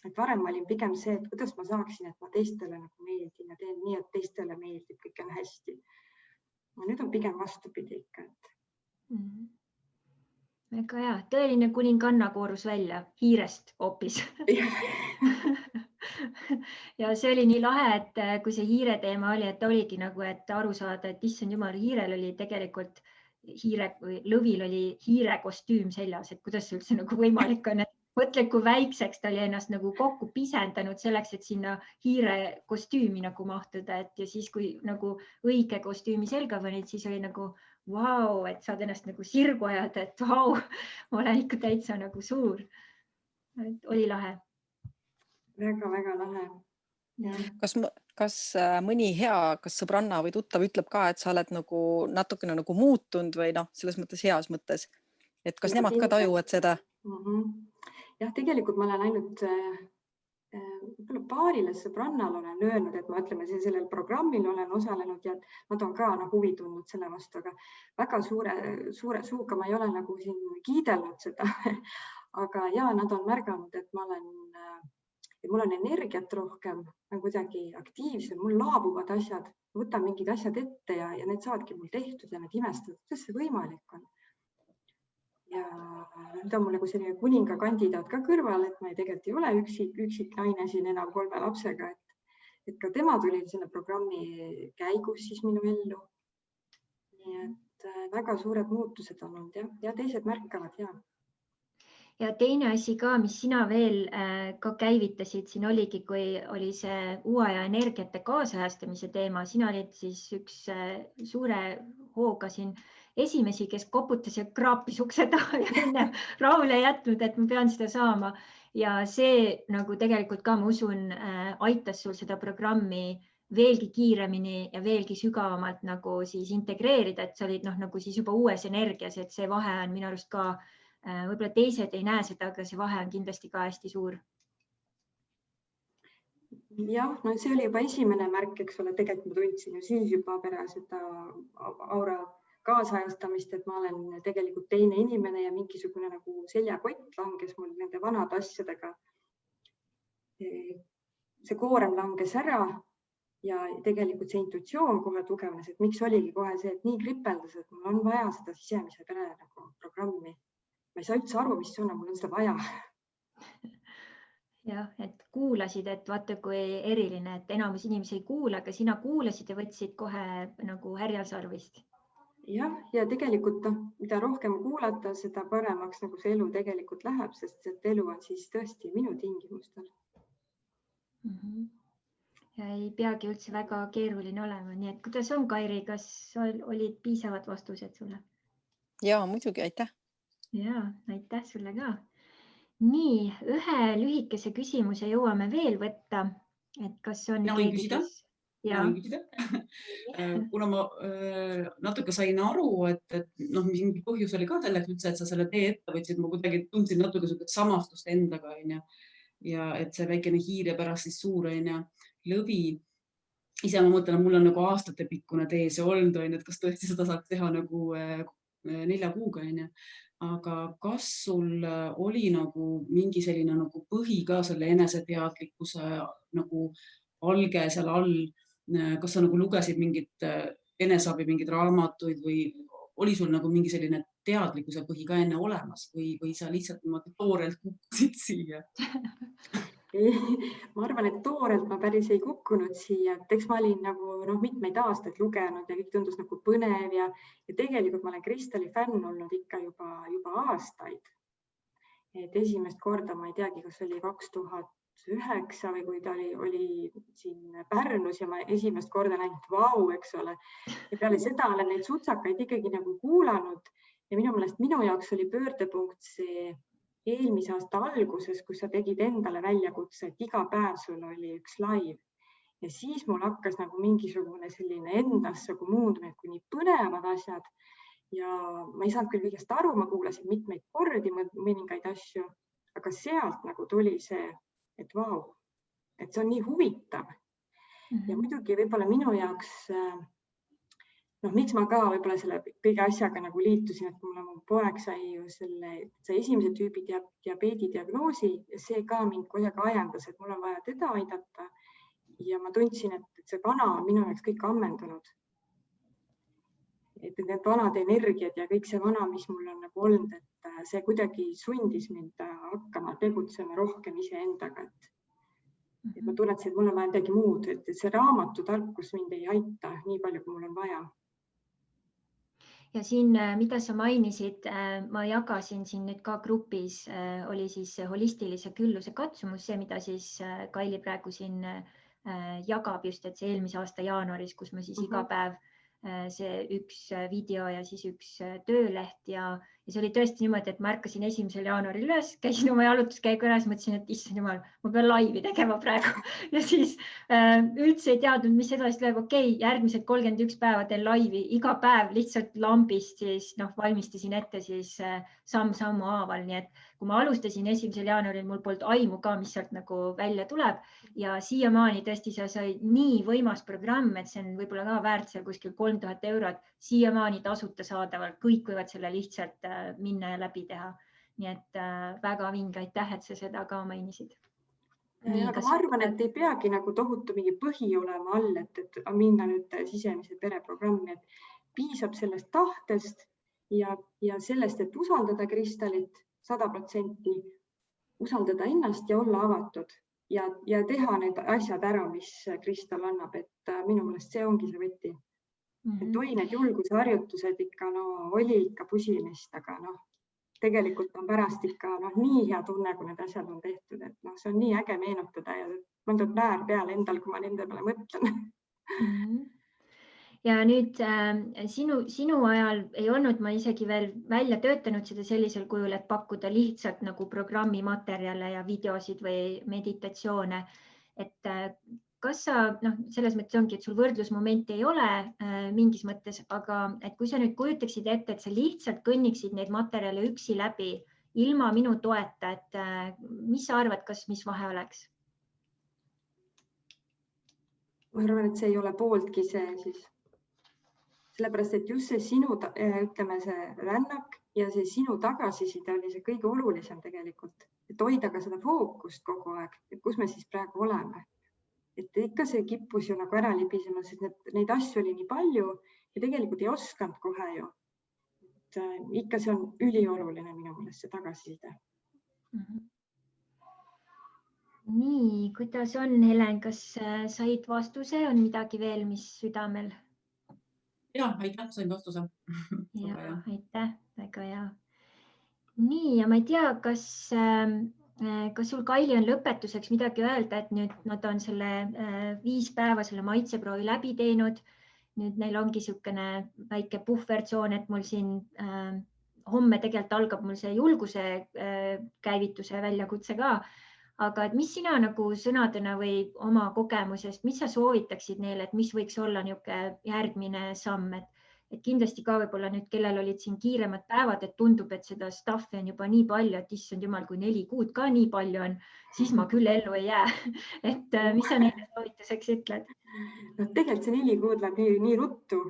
Et varem ma olin pigem see, et kuidas ma saaksin, et ma teistele nagu meeldin ja teen nii, et teistele meeldib, kõik on hästi. Nüüd on pigem vastupidi ikka. Väga hea, tõeline kuninganna koorus välja, hiirest hoopis. Ja see oli nii lahe, et kui see hiire teema oli, et oligi nagu, et aru saada, et issand jumal, hiirel oli tegelikult lõvil oli hiire kostüüm seljas, et kuidas see üldse nagu võimalik on. Mõtle, kui väikseks ta oli ennast nagu kokku pisendanud selleks, et sinna hiire kostüümi nagu mahtuda. Ja siis, kui nagu õige kostüümi selga panid, siis oli nagu vau, et saad ennast nagu sirgu ajada, et vau, ma olen ikka täitsa nagu suur. Oli lahe. Väga lahe. Kas mõni hea, kas sõbranna või tuttav ütleb ka, et sa oled nagu natukene nagu muutunud või selles mõttes heas mõttes, et kas nemad ka tajuvad seda? Jah, tegelikult ma olen ainult paarile sõbrannal olen öelnud, et ma ütleme, sellel programmil olen osalenud ja nad on ka huvi tundnud selle vastu, aga väga suure suuga ma ei ole nagu siin kiidelnud seda, aga ja nad on märganud, et mul on energiat rohkem, on kuidagi aktiivsem, mul laabuvad asjad, võtan mingid asjad ette ja need saadki mul tehtud ja need imestavad, kuidas see võimalik on. Ja nüüd on mul nagu selline kuninga kandidaat ka kõrval, et ma tegelikult ei ole üksik naine siin enam 3 lapsega, et ka tema tuli selle programmi käigus siis minu ellu. Nii et väga suured muutused on olnud ja teised märkavad ja. Ja teine asi ka, mis sina veel ka käivitasid, siin oligi, kui oli see uue aja energiate kaasajastamise teema, sina olid siis üks suure hooga siin esimesi, kes koputas ja kraapis ukse taha ja enne rahule jätnud, et ma pean seda saama. Ja see nagu tegelikult ka, ma usun, aitas sul seda programmi veelgi kiiremini ja veelgi sügavamalt nagu siis integreerida, et sa olid nagu siis juba uues energias, et see vahe on minu arust ka võib-olla teised ei näe seda, aga see vahe on kindlasti ka hästi suur. Jah, see oli juba esimene märk, eks ole, tegelikult ma tundsin ju siis juba pärast seda aura kaasajastamist, et ma olen tegelikult teine inimene ja mingisugune nagu seljakott langes mul nende vanade asjadega. See koorem langes ära ja tegelikult see intuitsioon kohe tugevnes, et miks oligi kohe see, et nii kripeldas, et mul on vaja seda sisemise pere nagu programmi. Ma ei saa üldse aru, mis see on, mul on seda vaja. Jah, et kuulasid, et vaata kui eriline, et enamus inimesi ei kuula, aga sina kuulasid ja võtsid kohe nagu härjasarvist. Jah, ja tegelikult mida rohkem kuulata, seda paremaks nagu see elu tegelikult läheb, sest et elu on siis tõesti minu tingimustel. Ja ei peagi üldse väga keeruline olema, nii et kuidas on, Kairi, kas olid piisavad vastused sulle? Ja, muidugi, aitäh. Ja, aitäh sulle ka. Nii, ühe lühikese küsimuse jõuame veel võtta, et kas on Mina võin keegi, küsida? kes... Mina võin küsida. Kuna ma natuke sain aru, et mingi põhjus oli ka selleks üldse, et sa selle tee ette võtsid, ma kuidagi tundsin natuke samastust endaga, ja et see väikene hiir ja pärast siis suur lõvi. Ise ma mõtlen, mul on nagu aastatepikkune tee see olnud, et kas tõesti seda saaks teha nagu 4 kuuga, aga kas sul oli nagu mingi selline nagu põhi ka selle eneseteadlikkuse nagu alge seal all? Kas sa nagu lugesid mingit eneseabi, mingeid raamatuid või oli sul nagu mingi selline teadlikkuse põhi ka enne olemas või sa lihtsalt toorelt kukkusid siia? Ma arvan, et toorelt ma päris ei kukkunud siia, et eks ma olin nagu mitmeid aastaid lugenud ja kõik tundus nagu põnev ja tegelikult ma olen Kristali fänn olnud ikka juba aastaid. Et esimest korda, ma ei teagi, kas oli 2009 või kui ta oli siin Pärnus ja ma esimest korda näinud, vau, eks ole. Ja peale seda olen neid sutsakaid ikkagi nagu kuulanud ja minu meelest minu jaoks oli pöördepunkt see eelmise aasta alguses, kus sa tegid endale väljakutse, et iga päev sul oli üks live ja siis mul hakkas nagu mingisugune selline endasse muundumine, kui nii põnevad asjad ja ma ei saanud küll kõigest aru, ma kuulasin mitmeid kordi mõningaid asju, aga sealt nagu tuli see, et vau, et see on nii huvitav. Ja muidugi võib-olla minu jaoks, miks ma ka võib-olla selle kõige asjaga nagu liitusin, et mul mu poeg sai ju see esimese tüübi diabeedi diagnoosi ja see ka mind kuidagi ajendas, et mul on vaja teda aidata ja ma tundsin, et see vana on minu jaoks kõik ammendunud. Et need vanad energiad ja kõik see vana, mis mul on nagu olnud, et see kuidagi sundis mind hakkama tegutsema rohkem iseendaga. Et ma tunnetsin, et mul on vaja midagi muud, et see raamatutarkus mind ei aita nii palju, kui mul on vaja. Ja siin, mida sa mainisid, ma jagasin siin nüüd ka grupis, oli siis holistilise külluse katsumus, see, mida siis Kaili praegu siin jagab just, et see eelmise aasta jaanuaris, kus ma siis iga päev see üks video ja siis üks tööleht ja see oli tõesti niimoodi, et ma ärkasin 1. jaanuaril üles, käisin oma jalutuskäigu üles, mõtlesin, et issand jumal, ma pean laivi tegema praegu ja siis üldse ei teadnud, mis edasi tuleb. Okei, järgmised 31 päeva teen laivi, iga päev lihtsalt lambist siis valmistasin ette siis samm-sammu haaval, nii et kui ma alustasin 1. jaanuaril, mul polnud aimu ka, mis sealt nagu välja tuleb ja siiamaani tõesti see sai nii võimas programm, et see on võib-olla ka väärt seal kuskil 3000 eurot, siiamaani tasuta saadaval, kõik võivad selle lihtsalt minna ja läbi teha. Nii et väga vinge, aitäh, et sa seda ka mainisid. Aga ma arvan, et ei peagi nagu tohutu mingi põhi olema all, et minna nüüd sisemise pereprogrammi, et piisab sellest tahtest ja sellest, et usaldada Kristalit 100%, usaldada ennast ja olla avatud ja teha need asjad ära, mis Kristal annab, et minu meelest see ongi see võti. Et oi, need julgusharjutused ikka, oli ikka pusimist, aga tegelikult on pärast ikka nii hea tunne, kui need asjad on tehtud, et see on nii äge meenutada ja mul tuleb näär peale endal, kui ma nende peale mõtlen. Ja nüüd sinu ajal ei olnud ma isegi veel välja töötanud seda sellisel kujul, et pakkuda lihtsalt nagu programmi materjale ja videosid või meditatsioone. Et kas sa, selles mõttes ongi, et sul võrdlusmomenti ei ole mingis mõttes, aga et kui sa nüüd kujutaksid ette, et sa lihtsalt kõnniksid neid materjale üksi läbi ilma minu toeta, et mis sa arvad, mis vahe oleks? Ma arvan, et see ei ole pooltki see siis. Sellepärast, et just see sinu, ütleme see rännak ja see sinu tagasiside oli see kõige olulisem tegelikult, et hoida ka seda fookust kogu aeg, et kus me siis praegu oleme. Et ikka see kippus ju nagu ära libisema, sest neid asju oli nii palju ja tegelikult ei osanud kohe ju. Et ikka see on ülioluline minu meelest see tagasiside. Nii, kuidas on, Helen, kas said vastuse, on midagi veel, mis südamel? Ja, aitäh, sain vastuse. Ja, aitäh, väga hea. Nii, ja ma ei tea, kas sul, Kaili, on lõpetuseks midagi öelda, et nüüd nad on selle 5 päeva selle maitseproovi läbi teinud. Nüüd neil ongi niisugune väike puhvertsoon, et mul siin homme tegelikult algab mul see julguse käivituse väljakutse ka. Aga et mis sina nagu sõnadena või oma kogemusest, mis sa soovitaksid neile, et mis võiks olla niisugune järgmine samm, et kindlasti ka võib-olla nüüd, kellel olid siin kiiremad päevad, et tundub, et seda staffi on juba nii palju, et issand jumal, kui 4 kuud ka nii palju on, siis ma küll ellu ei jää. Et mis sa neile soovituseks ütled? No, tegelikult see 4 kuud läheb nii ruttu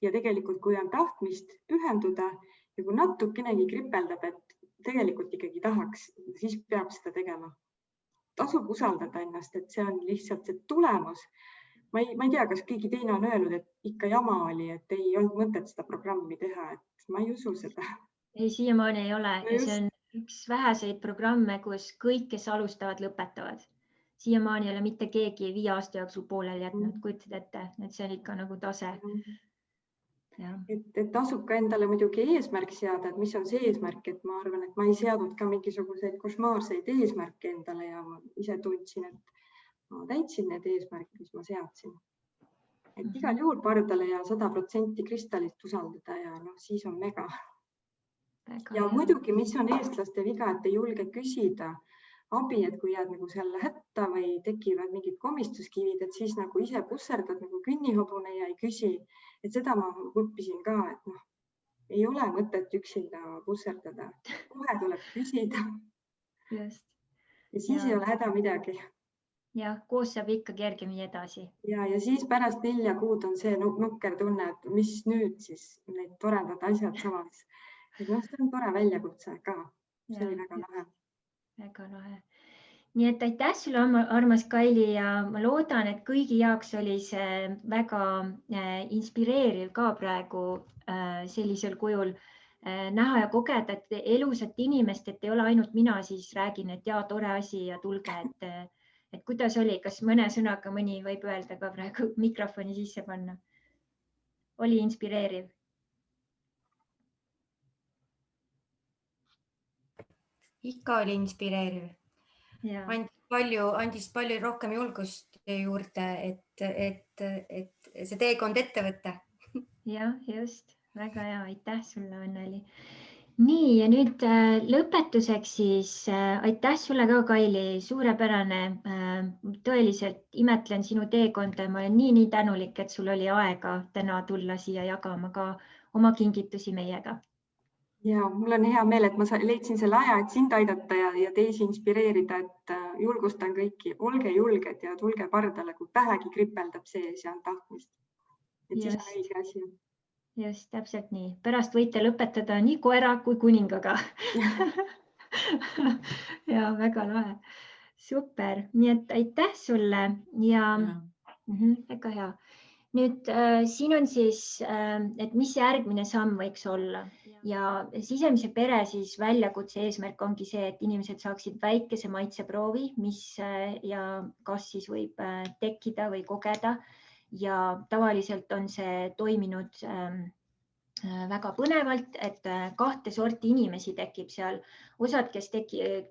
ja tegelikult, kui on tahtmist pühenduda ja kui natukenegi kripeldab, et tegelikult ikkagi tahaks, siis peab seda tegema. Tasub usaldada ennast, et see on lihtsalt see tulemus. Ma ei tea, kas keegi teine on öelnud, et ikka jama oli, et ei olnud mõtet seda programmi teha, et ma ei usu seda. Ei, siiamaani ei ole ja see on üks väheseid programme, kus kõik, kes alustavad, lõpetavad. Siiamaani ei ole mitte keegi 5 aasta jooksul pooleli jätnud, kujutad ette, et see on ikka nagu tase. Et tasub ka endale muidugi eesmärk seada, et mis on see eesmärk, et ma arvan, et ma ei seadnud ka mingisuguseid košmaarseid eesmärke endale ja ma ise tundsin, et ma täitsin need eesmärgid, mis ma seadsin. Et igal juhul pardale ja 100% kristallit usaldada ja siis on mega. Ja muidugi, mis on eestlaste viga, et ei julge küsida abi, et kui jääd nagu selle hätta või tekivad mingid komistuskivid, et siis nagu ise pusserdad nagu künnihobune ja ei küsi. Et seda ma õppisin ka, et ei ole mõtet üksinda pusserdada. Kohe tuleb küsida. Just. Ja siis ei ole häda midagi. Ja koos saab ikka kergemini edasi. Ja siis pärast 4 kuud on see nukker tunne, et mis nüüd siis need toredad asjad samas. Et see on tore väljakutse ka. See oli väga lahe. Väga lahe. Nii et aitäh sulle, armas Kaili, ja ma loodan, et kõigi jaoks oli see väga inspireeriv ka praegu sellisel kujul näha ja kogeda, et elusat inimest, et ei ole ainult mina siis räägin, et jaa, tore asi ja tulge, et kuidas oli, kas mõne sõnaga mõni võib öelda ka praegu mikrofoni sisse panna? Oli inspireeriv? Ikka oli inspireeriv. Andis palju rohkem julgust juurde, et see teekond ette võtta. Jah, just. Väga hea. Aitäh sulle, Anneli. Nii, ja nüüd lõpetuseks siis aitäh sulle ka, Kaili. Suurepärane. Tõeliselt imetlen sinu teekonda. Ma olen nii tänulik, et sul oli aega täna tulla siia jagama ka oma kingitusi meiega. Ja mul on hea meel, et ma leidsin selle aja, et sind aidata ja teisi inspireerida, et julgustan kõiki. Olge julged ja tulge pardale, kui vähegi kripeldab sees ja on tahtmist. Et siis on õige asi. Just, täpselt nii. Pärast võite lõpetada nii koera kui kuningaga. Ja väga lahe. Super. Nii et aitäh sulle ja väga hea. Nüüd siin on siis, et mis järgmine samm võiks olla ja sisemise pere siis väljakutse eesmärk ongi see, et inimesed saaksid väikese maitseproovi, mis ja kas siis võib tekkida või kogeda ja tavaliselt on see toiminud väga põnevalt, et 2 sorti inimesi tekib seal. Osad, kes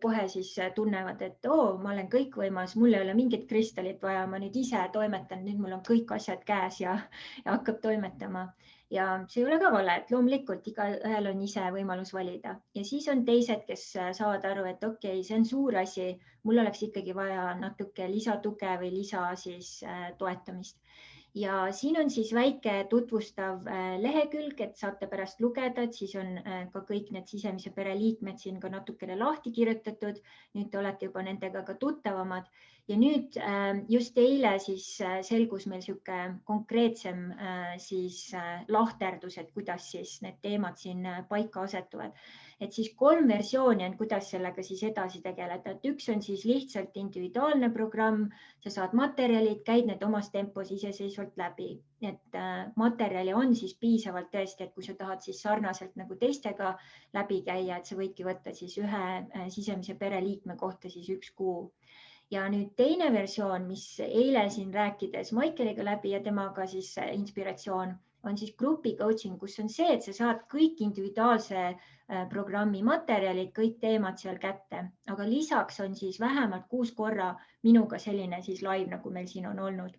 kohe siis tunnevad, et ma olen kõikvõimas, mul ei ole mingit kristallit vaja, ma nüüd ise toimetan, nüüd mul on kõik asjad käes ja hakkab toimetama. Ja see ei ole ka vale, et loomulikult igaühel on ise võimalus valida. Ja siis on teised, kes saavad aru, et okei, see on suur asi, mul oleks ikkagi vaja natuke lisatuge või lisa siis toetamist. Ja siin on siis väike tutvustav lehekülg, et saate pärast lugeda, et siis on ka kõik need sisemise pere liikmed siin ka natukene lahti kirjutatud. Nüüd te olete juba nendega ka tuttavamad. Ja nüüd just eile siis selgus meil sihuke konkreetsem siis lahterdus, et kuidas siis need teemad siin paika asetuvad. Et siis 3 versiooni on, kuidas sellega siis edasi tegeleda. Et üks on siis lihtsalt individuaalne programm, sa saad materjalid, käid need omas tempos iseseisvalt läbi. Et materjali on siis piisavalt tõesti, et kui sa tahad siis sarnaselt nagu teistega läbi käia, et sa võidki võtta siis ühe sisemise pere liikme kohta siis 1 kuu. Ja nüüd teine versioon, mis eile siin rääkides Maikeliga läbi ja temaga siis inspiratsioon, on siis grupi coaching, kus on see, et sa saad kõik individuaalse programmi materjalid, kõik teemad seal kätte, aga lisaks on siis vähemalt 6 korra minuga selline siis live, nagu meil siin on olnud.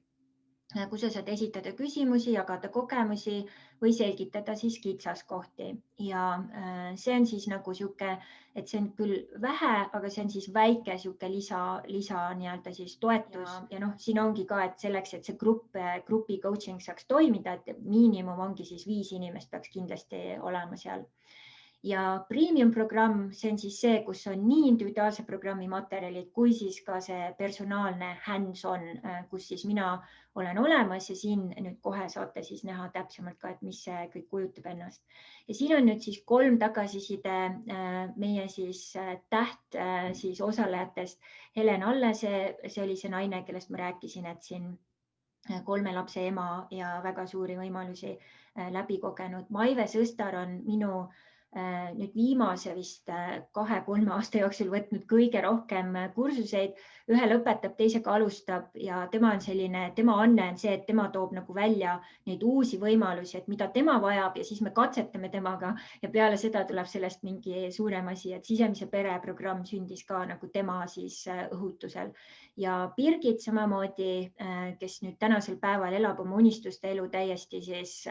kus sa saad esitada küsimusi, jagada kogemusi või selgitada siis kitsaskohti. Ja see on siis nagu sihuke, et see on küll vähe, aga see on siis väike sihuke lisa nii-öelda siis toetus. Ja noh, siin ongi ka, et selleks, et see grupi coaching saaks toimida, et miinimum ongi siis 5 inimest peaks kindlasti olema seal. Ja premium programm, see on siis see, kus on nii individuaalse programmi materjalid kui siis ka see personaalne hands-on, kus siis mina olen olemas ja siin nüüd kohe saate siis näha täpsemalt ka, et mis see kõik kujutab ennast. Ja siin on nüüd siis 3 tagasiside meie siis täht siis osalejatest. Helen Alle, see oli see naine, kellest ma rääkisin, et siin 3 lapse ema ja väga suuri võimalusi läbi kogenud. Maive Sõstar on minu nüüd viimase vist 2-3 aasta jooksul võtnud kõige rohkem kursuseid. Ühe lõpetab, teisega alustab ja tema anne on see, et tema toob nagu välja neid uusi võimalusi, et mida tema vajab ja siis me katsetame temaga ja peale seda tuleb sellest mingi suurem asi, et sisemise pere programm sündis ka nagu tema siis õhutusel. Ja Birgit samamoodi, kes nüüd tänasel päeval elab oma unistuste elu täiesti siis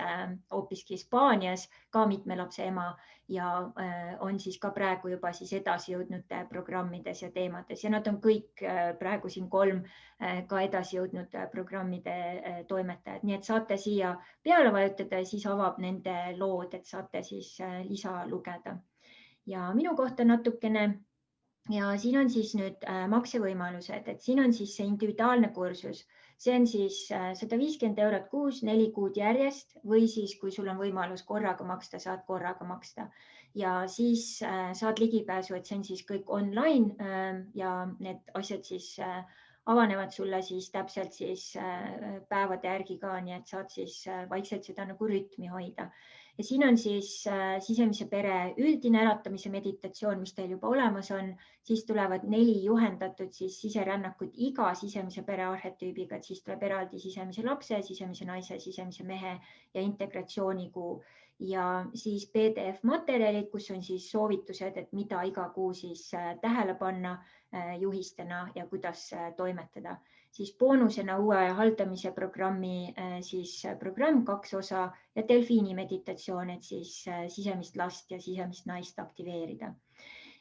hoopiski Hispaanias, ka mitme lapse ema ja on siis ka praegu juba siis edasi jõudnud programmides ja teemades ja nad on kõik praegu siin 3 ka edasi jõudnud programmide toimetajad. Nii et saate siia peale vajutada ja siis avab nende lood, et saate siis lisa lugeda. Ja minu kohta natukene. Ja siin on siis nüüd maksevõimalused, et siin on siis see individuaalne kursus. See on siis 150 € kuus, 4 kuud järjest või siis, kui sul on võimalus korraga maksta, saad korraga maksta. Ja siis saad ligipääsu, et see on siis kõik online ja need asjad siis avanevad sulle siis täpselt siis päevade järgi ka, nii et saad siis vaikselt seda nagu rütmi hoida. Ja siin on siis sisemise pere üldine äratamise meditatsioon, mis teil juba olemas on. Siis tulevad 4 juhendatud siis siserännakut iga sisemise pere arhetüübiga, et siis tuleb eraldi sisemise lapse, sisemise naise, sisemise mehe ja integratsioonikuu. Ja siis PDF materjalid, kus on siis soovitused, et mida iga kuu siis tähele panna juhistena ja kuidas toimetada. Siis boonusena uue haldamise programmi siis programm 2 osa ja delfiini meditatsioon, et siis sisemist last ja sisemist naist aktiveerida.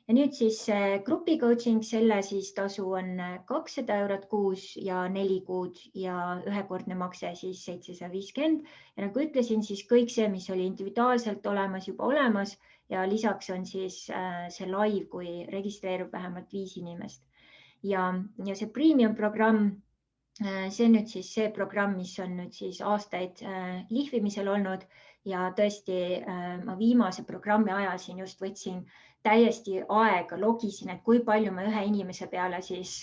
Ja nüüd siis grupi coaching, selle siis tasu on 200 € kuus ja 4 kuud ja ühekordne makse siis 750. Ja nagu ütlesin, siis kõik see, mis oli individuaalselt olemas, juba olemas ja lisaks on siis see live, kui registreerub vähemalt 5 inimest. Ja see premium programm, see on nüüd siis see programm, mis on nüüd siis aastaid lihvimisel olnud ja tõesti ma viimase programmi ajal siin just võtsin täiesti aega, logisin, et kui palju ma ühe inimese peale siis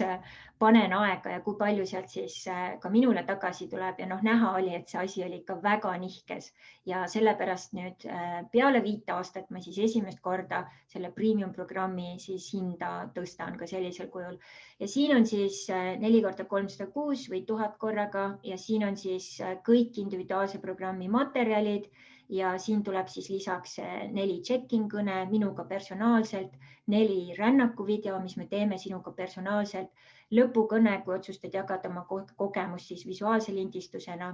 panen aega ja kui palju sealt siis ka minule tagasi tuleb ja näha oli, et see asi oli ikka väga nihkes ja sellepärast nüüd peale 5 aastat ma siis esimest korda selle premium programmi siis hinda tõstan ka sellisel kujul. Ja siin on siis 4 × 306 või 1000 korraga ja siin on siis kõik individuaalse programmi materjalid ja siin tuleb siis lisaks 4 check-in kõne minuga personaalselt, 4 rännaku video, mis me teeme sinuga personaalselt, lõpukõne, kui otsustad jagada oma kogemust siis visuaalse lindistusena,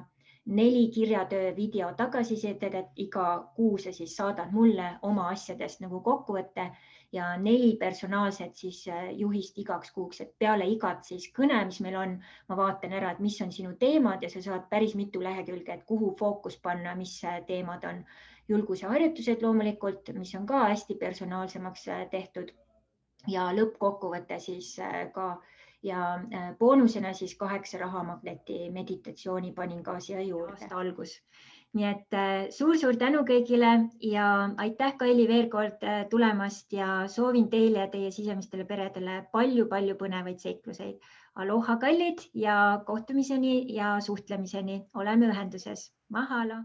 4 kirjatöö video tagasisidet, et iga kuu sa siis saadad mulle oma asjadest nagu kokkuvõtte ja 4 personaalset siis juhist igaks kuuks, et peale igat siis kõne, mis meil on, ma vaatan ära, et mis on sinu teemad ja sa saad päris mitu lehekülge, et kuhu fookus panna, mis teemad on. Julguse harjutused loomulikult, mis on ka hästi personaalsemaks tehtud ja lõppkokkuvõte siis ka ja boonusena siis 8 rahamagneti meditatsiooni panin ka siia juurde algus. Nii et suur tänu kõigile ja aitäh Kaili veel kord tulemast ja soovin teile ja teie sisemistele peredele palju põnevaid seikluseid. Aloha kallid ja kohtumiseni ja suhtlemiseni. Oleme ühenduses. Mahalo!